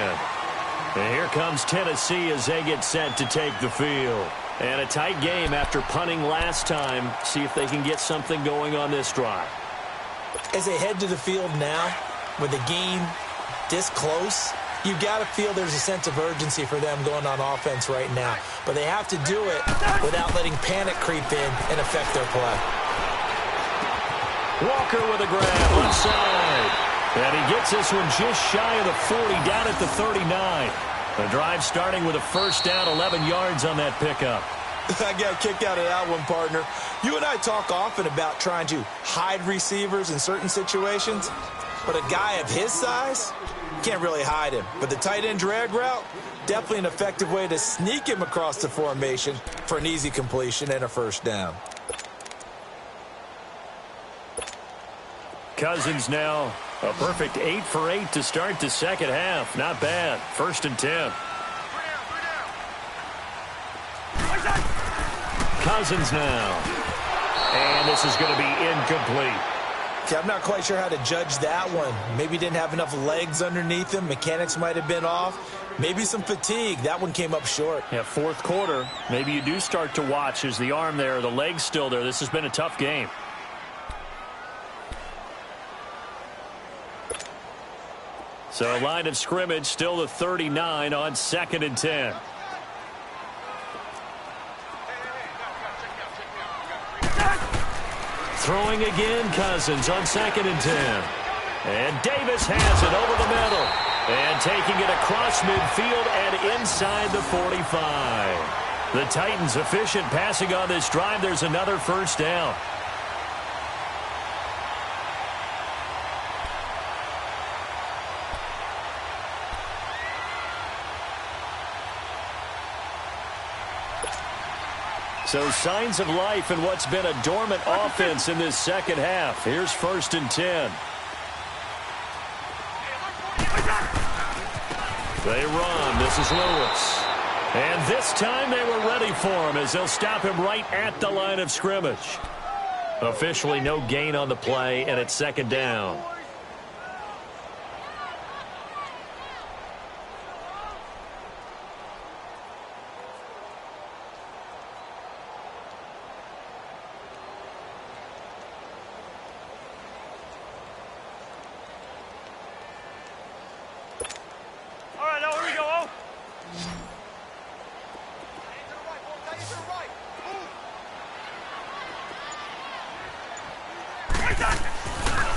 And here comes Tennessee as they get set to take the field. And a tight game after punting last time. See if they can get something going on this drive. As they head to the field now, with the game this close, you've got to feel there's a sense of urgency for them going on offense right now. But they have to do it without letting panic creep in and affect their play. Walker with a grab, left side. And he gets this one just shy of the 40, down at the 39. The drive starting with a first down, 11 yards on that pickup. I got kicked out of that one, partner. You and I talk often about trying to hide receivers in certain situations, but a guy of his size, can't really hide him. But the tight end drag route, definitely an effective way to sneak him across the formation for an easy completion and a first down. Cousins now a perfect 8 for 8 to start the second half. Not bad. 1st and 10. Cousins now. And this is going to be incomplete. See, I'm not quite sure how to judge that one. Maybe he didn't have enough legs underneath him. Mechanics might have been off. Maybe some fatigue. That one came up short. Yeah, 4th quarter. Maybe you do start to watch. Is the arm there, the leg's still there? This has been a tough game. So line of scrimmage still the 39 on 2nd and 10. Throwing again, Cousins on 2nd and 10. And Davis has it over the middle. And taking it across midfield and inside the 45. The Titans efficient passing on this drive. There's another first down. So signs of life in what's been a dormant offense in this second half. Here's 1st and 10. They run. This is Lewis. And this time they were ready for him as they'll stop him right at the line of scrimmage. Officially no gain on the play, and it's 2nd down.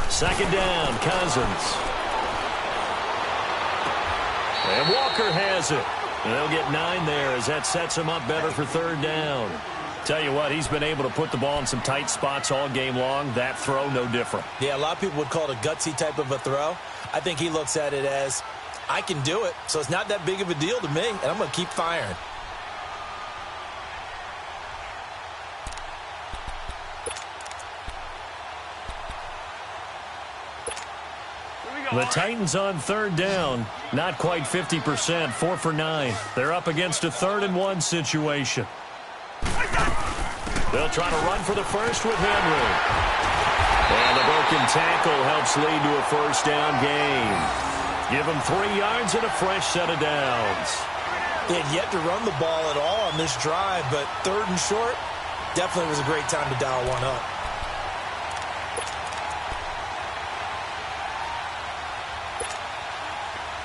Second down, Cousins. And Walker has it. And they'll get 9 there as that sets him up better for 3rd down. Tell you what, he's been able to put the ball in some tight spots all game long. That throw, no different. Yeah, a lot of people would call it a gutsy type of a throw. I think he looks at it as, I can do it, so it's not that big of a deal to me, and I'm going to keep firing. The Titans on 3rd down, not quite 50%, 4 for 9. They're up against a 3rd and 1 situation. They'll try to run for the first with Henry. And the broken tackle helps lead to a 1st down gain. Give them 3 yards and a fresh set of downs. They had yet to run the ball at all on this drive, but 3rd and short definitely was a great time to dial one up.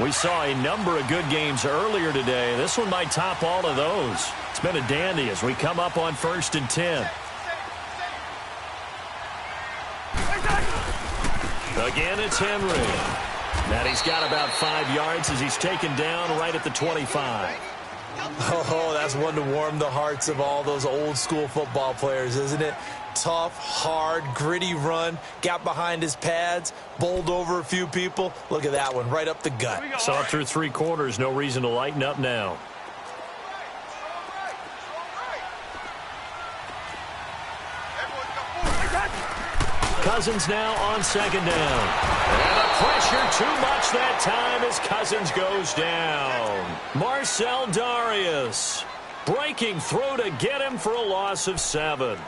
We saw a number of good games earlier today. This one might top all of those. It's been a dandy as we come up on 1st and 10. Again, it's Henry. And he's got about 5 yards as he's taken down right at the 25. Oh, that's one to warm the hearts of all those old school football players, isn't it? Tough, hard, gritty run, got behind his pads, bowled over a few people. Look at that one, right up the gut. Saw it through 3 quarters, no reason to lighten up now. Cousins now on 2nd down. And the pressure too much that time as Cousins goes down. Marcel Darius breaking through to get him for a loss of 7.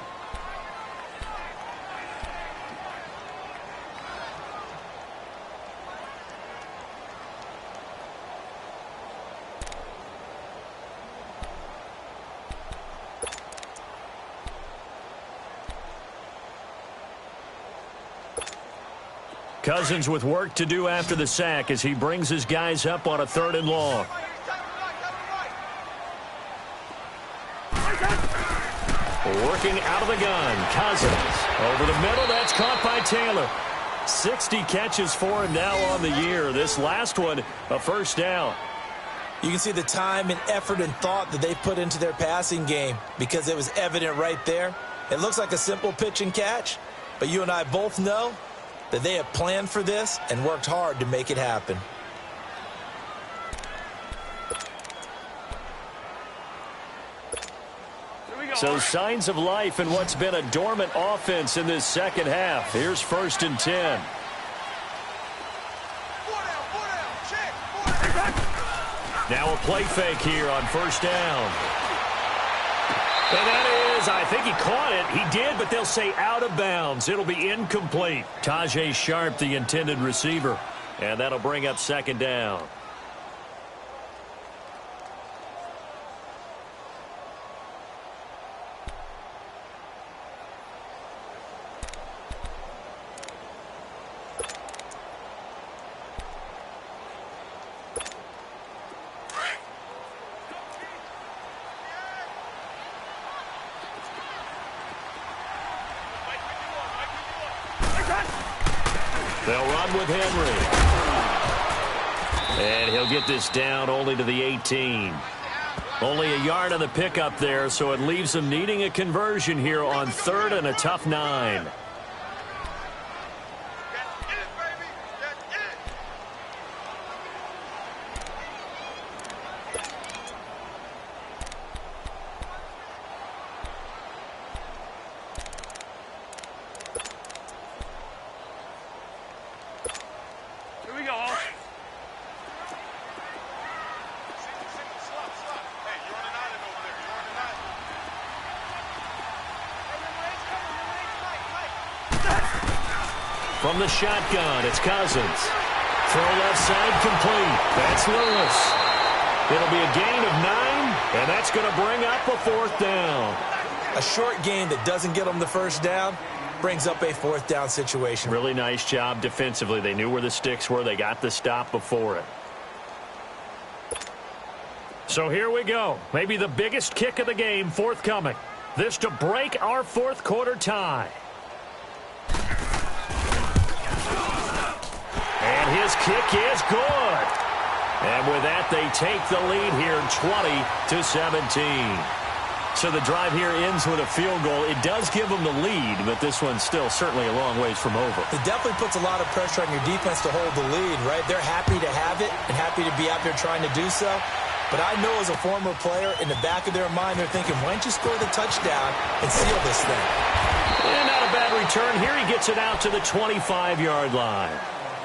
Cousins with work to do after the sack as he brings his guys up on a 3rd and long. Working out of the gun, Cousins. Over the middle, that's caught by Taylor. 60 catches for him now on the year. This last one, a 1st down. You can see the time and effort and thought that they put into their passing game because it was evident right there. It looks like a simple pitch and catch, but you and I both know that they have planned for this and worked hard to make it happen. So signs of life in what's been a dormant offense in this second half. Here's 1st and 10. Now a play fake here on 1st down. And that is, I think he caught it. He did, but they'll say out of bounds. It'll be incomplete. Tajay Sharp, the intended receiver. And that'll bring up 2nd down. They'll run with Henry. And he'll get this down only to the 18. Only a yard on the pickup there, so it leaves them needing a conversion here on 3rd and a tough 9. Here we go. From the shotgun, it's Cousins. Throw left side complete. That's Lewis. It'll be a gain of 9, and that's going to bring up a 4th down. A short gain that doesn't get them the first down brings up a 4th down situation. Really nice job defensively. They knew where the sticks were. They got the stop before it. So here we go. Maybe the biggest kick of the game forthcoming. This to break our 4th quarter tie. And his kick is good. And with that, they take the lead here 20-17. So the drive here ends with a field goal. It does give them the lead, but this one's still certainly a long ways from over. It definitely puts a lot of pressure on your defense to hold the lead, right? They're happy to have it and happy to be out there trying to do so. But I know as a former player, in the back of their mind, they're thinking, why don't you score the touchdown and seal this thing? And not a bad return. Here he gets it out to the 25-yard line.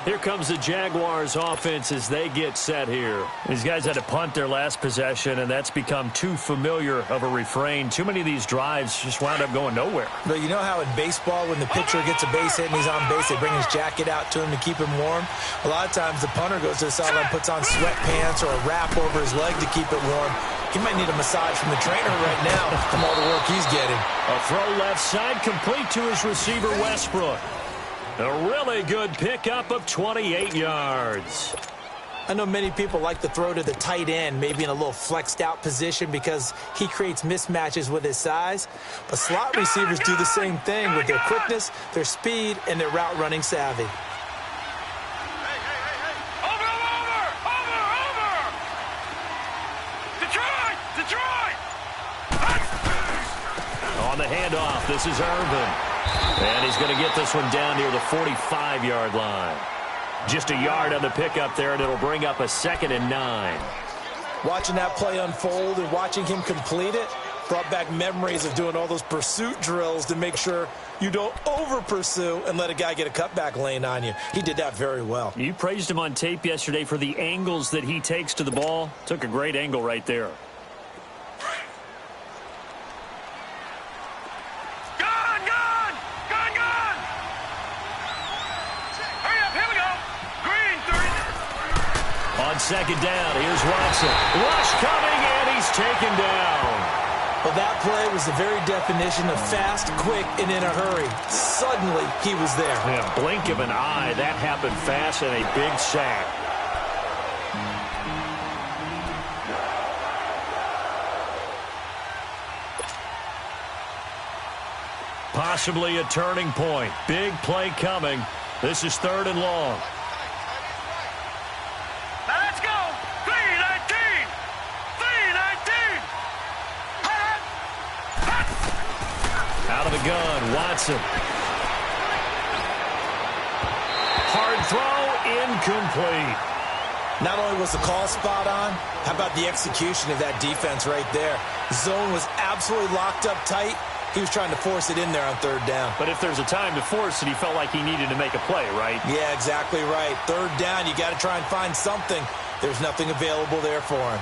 Here comes the Jaguars offense as they get set here. These guys had to punt their last possession, and that's become too familiar of a refrain. Too many of these drives just wound up going nowhere. But you know how in baseball, when the pitcher gets a base hit and he's on base, they bring his jacket out to him to keep him warm? A lot of times the punter goes to the sideline, puts on sweatpants or a wrap over his leg to keep it warm. He might need a massage from the trainer right now from all the work he's getting. A throw left side complete to his receiver, Westbrook. A really good pickup of 28 yards. I know many people like to throw to the tight end, maybe in a little flexed out position because he creates mismatches with his size. But slot receivers do the same thing with their quickness, their speed, and their route running savvy. On the handoff, this is Irvin. And he's going to get this one down near the 45-yard line. Just a yard on the pickup there, and it'll bring up a 2nd and 9. Watching that play unfold and watching him complete it brought back memories of doing all those pursuit drills to make sure you don't over-pursue and let a guy get a cutback lane on you. He did that very well. You praised him on tape yesterday for the angles that he takes to the ball. Took a great angle right there. On 2nd down, here's Watson. Rush coming, and he's taken down. Well, that play was the very definition of fast, quick, and in a hurry. Suddenly, he was there. In a blink of an eye, that happened fast and a big sack. Possibly a turning point. Big play coming. This is 3rd and long. Let's go! 3-19! 3-19! Out of the gun, Watson. Hard throw, incomplete. Not only was the call spot on, how about the execution of that defense right there? Zone was absolutely locked up tight. He was trying to force it in there on 3rd down. But if there's a time to force it, he felt like he needed to make a play, right? Yeah, exactly right. 3rd down, you got to try and find something. There's nothing available there for him.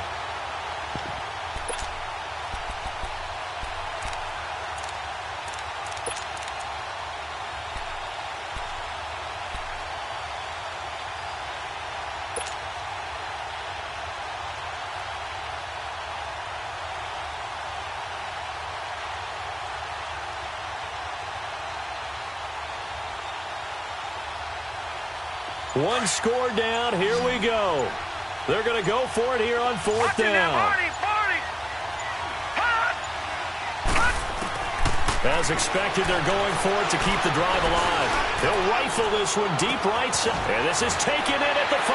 One score down. Here we go. They're going to go for it here on 4th down. As expected, they're going for it to keep the drive alive. They'll rifle this one deep right side. And this is taken in at the 5.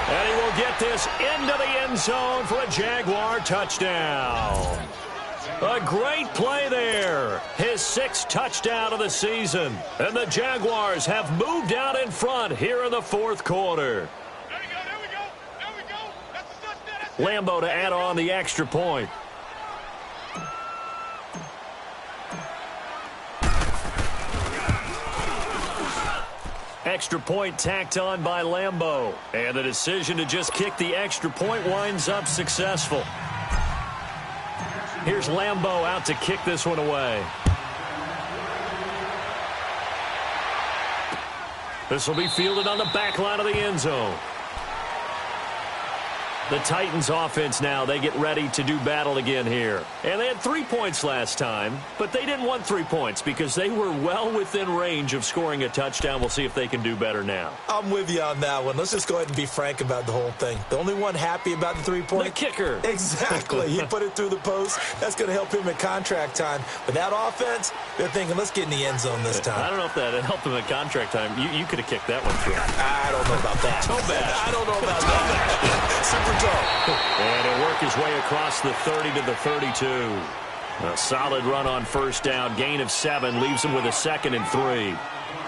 And he will will get this into the end zone for a Jaguar touchdown. A great play there. His 6th touchdown of the season. And the Jaguars have moved out in front here in the 4th quarter. There we go. That's a touchdown. Lambo to add on the extra point. Extra point tacked on by Lambo. And the decision to just kick the extra point winds up successful. Here's Lambo out to kick this one away. This will be fielded on the back line of the end zone. The Titans offense now, they get ready to do battle again here. And they had 3 points last time, but they didn't want 3 points because they were well within range of scoring a touchdown. We'll see if they can do better now. I'm with you on that one. Let's just go ahead and be frank about the whole thing. The only one happy about the 3-point? The kicker. Exactly. He put it through the post. That's going to help him at contract time. But that offense, they're thinking, let's get in the end zone this time. I don't know if that helped him at contract time. You could have kicked that one through. I don't know about that. Toe bash. I don't know about that. Super toe. And he'll work his way across the 30 to the 32. A solid run on first down. Gain of 7 leaves him with a 2nd and 3.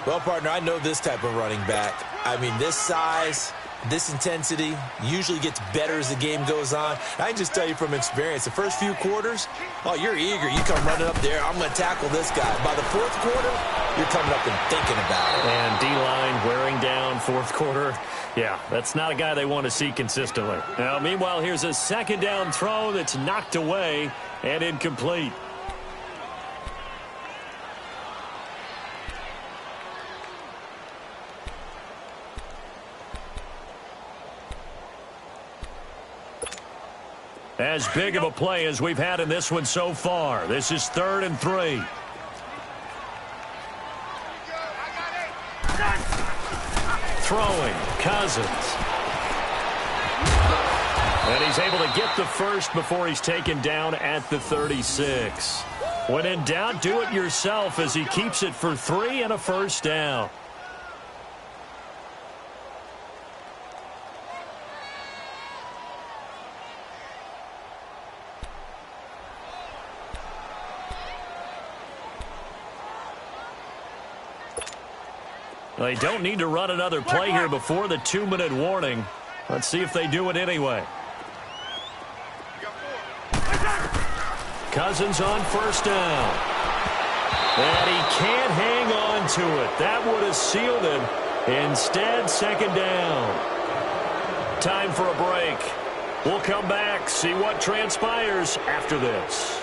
Well, partner, I know this type of running back. I mean, this size, this intensity usually gets better as the game goes on. I can just tell you from experience, the first few quarters, oh, you're eager. You come running up there. I'm going to tackle this guy. By the 4th quarter, you're coming up and thinking about it. And D-line wearing down 4th quarter. Yeah, that's not a guy they want to see consistently. Now, meanwhile, here's a 2nd down throw that's knocked away and incomplete. As big of a play as we've had in this one so far. This is 3rd and 3. Throwing, Cousins. And he's able to get the first before he's taken down at the 36. When in doubt, do it yourself as he keeps it for 3 and a first down. They don't need to run another play here before the 2-minute warning. Let's see if they do it anyway. Cousins on first down. And he can't hang on to it. That would have sealed it. Instead, 2nd down. Time for a break. We'll come back, see what transpires after this.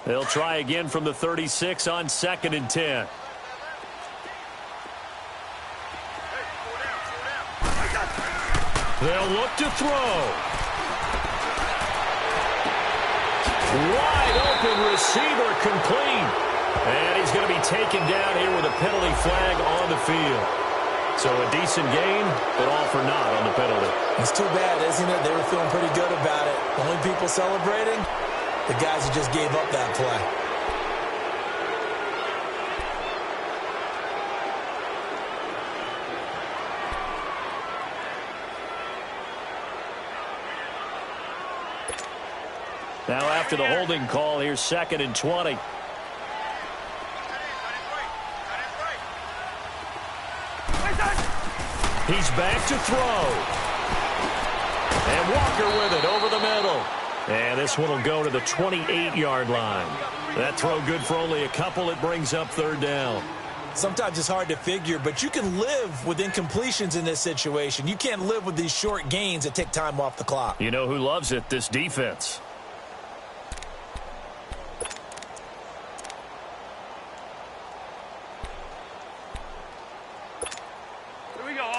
They'll try again from the 36 on 2nd and 10. They'll look to throw. Wide open receiver complete. And he's going to be taken down here with a penalty flag on the field. So a decent gain, but all for naught on the penalty. It's too bad, isn't it? They were feeling pretty good about it. The only people celebrating, the guys who just gave up that play. Now after the holding call, here's 2nd and 20. He's back to throw. And Walker with it over the middle. And this one will go to the 28-yard line. That throw good for only a couple. It brings up 3rd down. Sometimes it's hard to figure, but you can live with incompletions in this situation. You can't live with these short gains that take time off the clock. You know who loves it? This defense.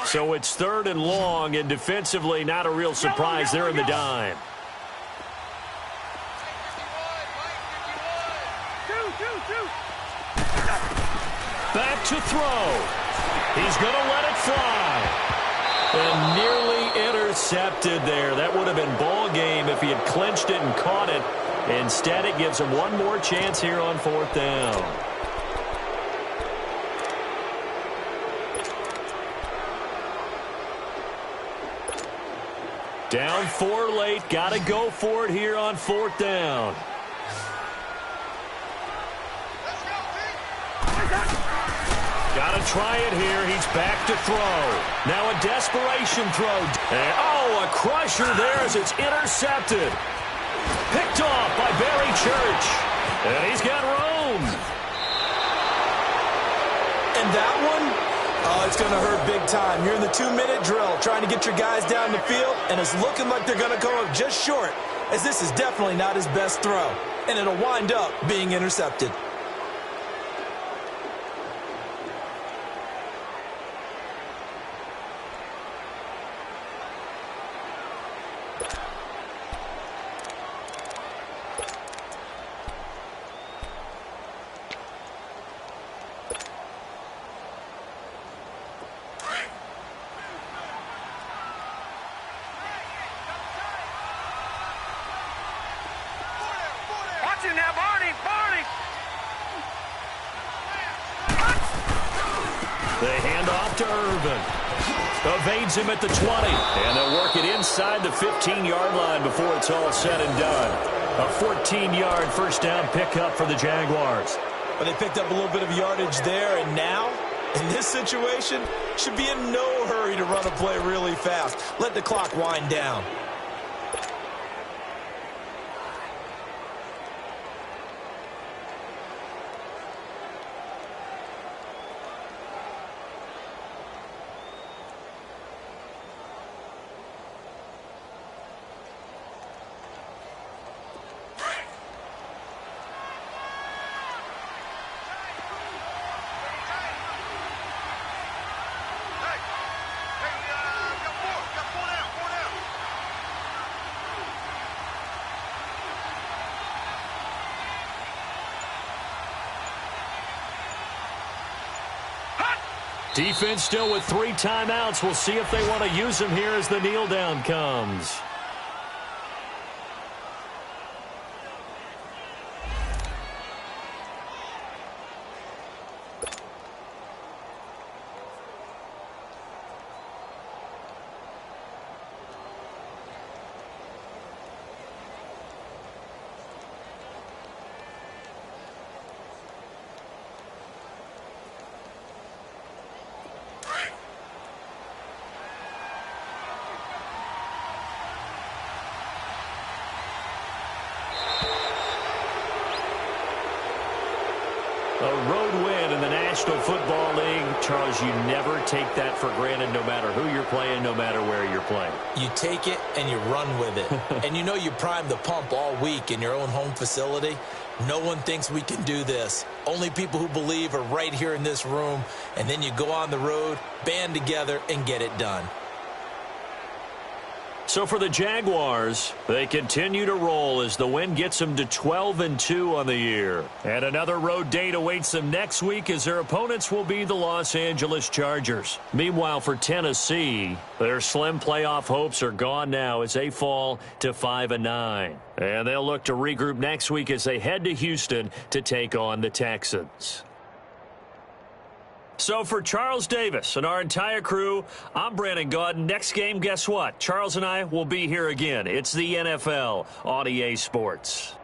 So it's 3rd and long, and defensively not a real surprise. They're in the dime. Back to throw. He's going to let it fly. And nearly intercepted there. That would have been ball game if he had clinched it and caught it. Instead, it gives him one more chance here on 4th down. Down 4 late. Got to go for it here on 4th down. Got to try it here. He's back to throw. Now a desperation throw. And, oh, a crusher there as it's intercepted. Picked off by Barry Church. And he's got room. And that one, oh, it's going to hurt big time. You're in the 2-minute drill trying to get your guys down the field, and it's looking like they're going to come up just short, as this is definitely not his best throw. And it'll wind up being intercepted. Now, Barney! They hand off to Irvin. Evades him at the 20. And they'll work it inside the 15-yard line before it's all said and done. A 14-yard first down pickup for the Jaguars. But they picked up a little bit of yardage there, and now, in this situation, should be in no hurry to run a play really fast. Let the clock wind down. Defense still with 3 timeouts. We'll see if they want to use them here as the kneel down comes. A road win in the National Football League. Charles, you never take that for granted no matter who you're playing, no matter where you're playing. You take it and you run with it. And you know you primed the pump all week in your own home facility. No one thinks we can do this. Only people who believe are right here in this room. And then you go on the road, band together, and get it done. So for the Jaguars, they continue to roll as the win gets them to 12-2 on the year. And another road date awaits them next week as their opponents will be the Los Angeles Chargers. Meanwhile, for Tennessee, their slim playoff hopes are gone now as they fall to 5-9. And they'll look to regroup next week as they head to Houston to take on the Texans. So for Charles Davis and our entire crew, I'm Brandon Gaudin. Next game, guess what? Charles and I will be here again. It's the NFL on EA Sports.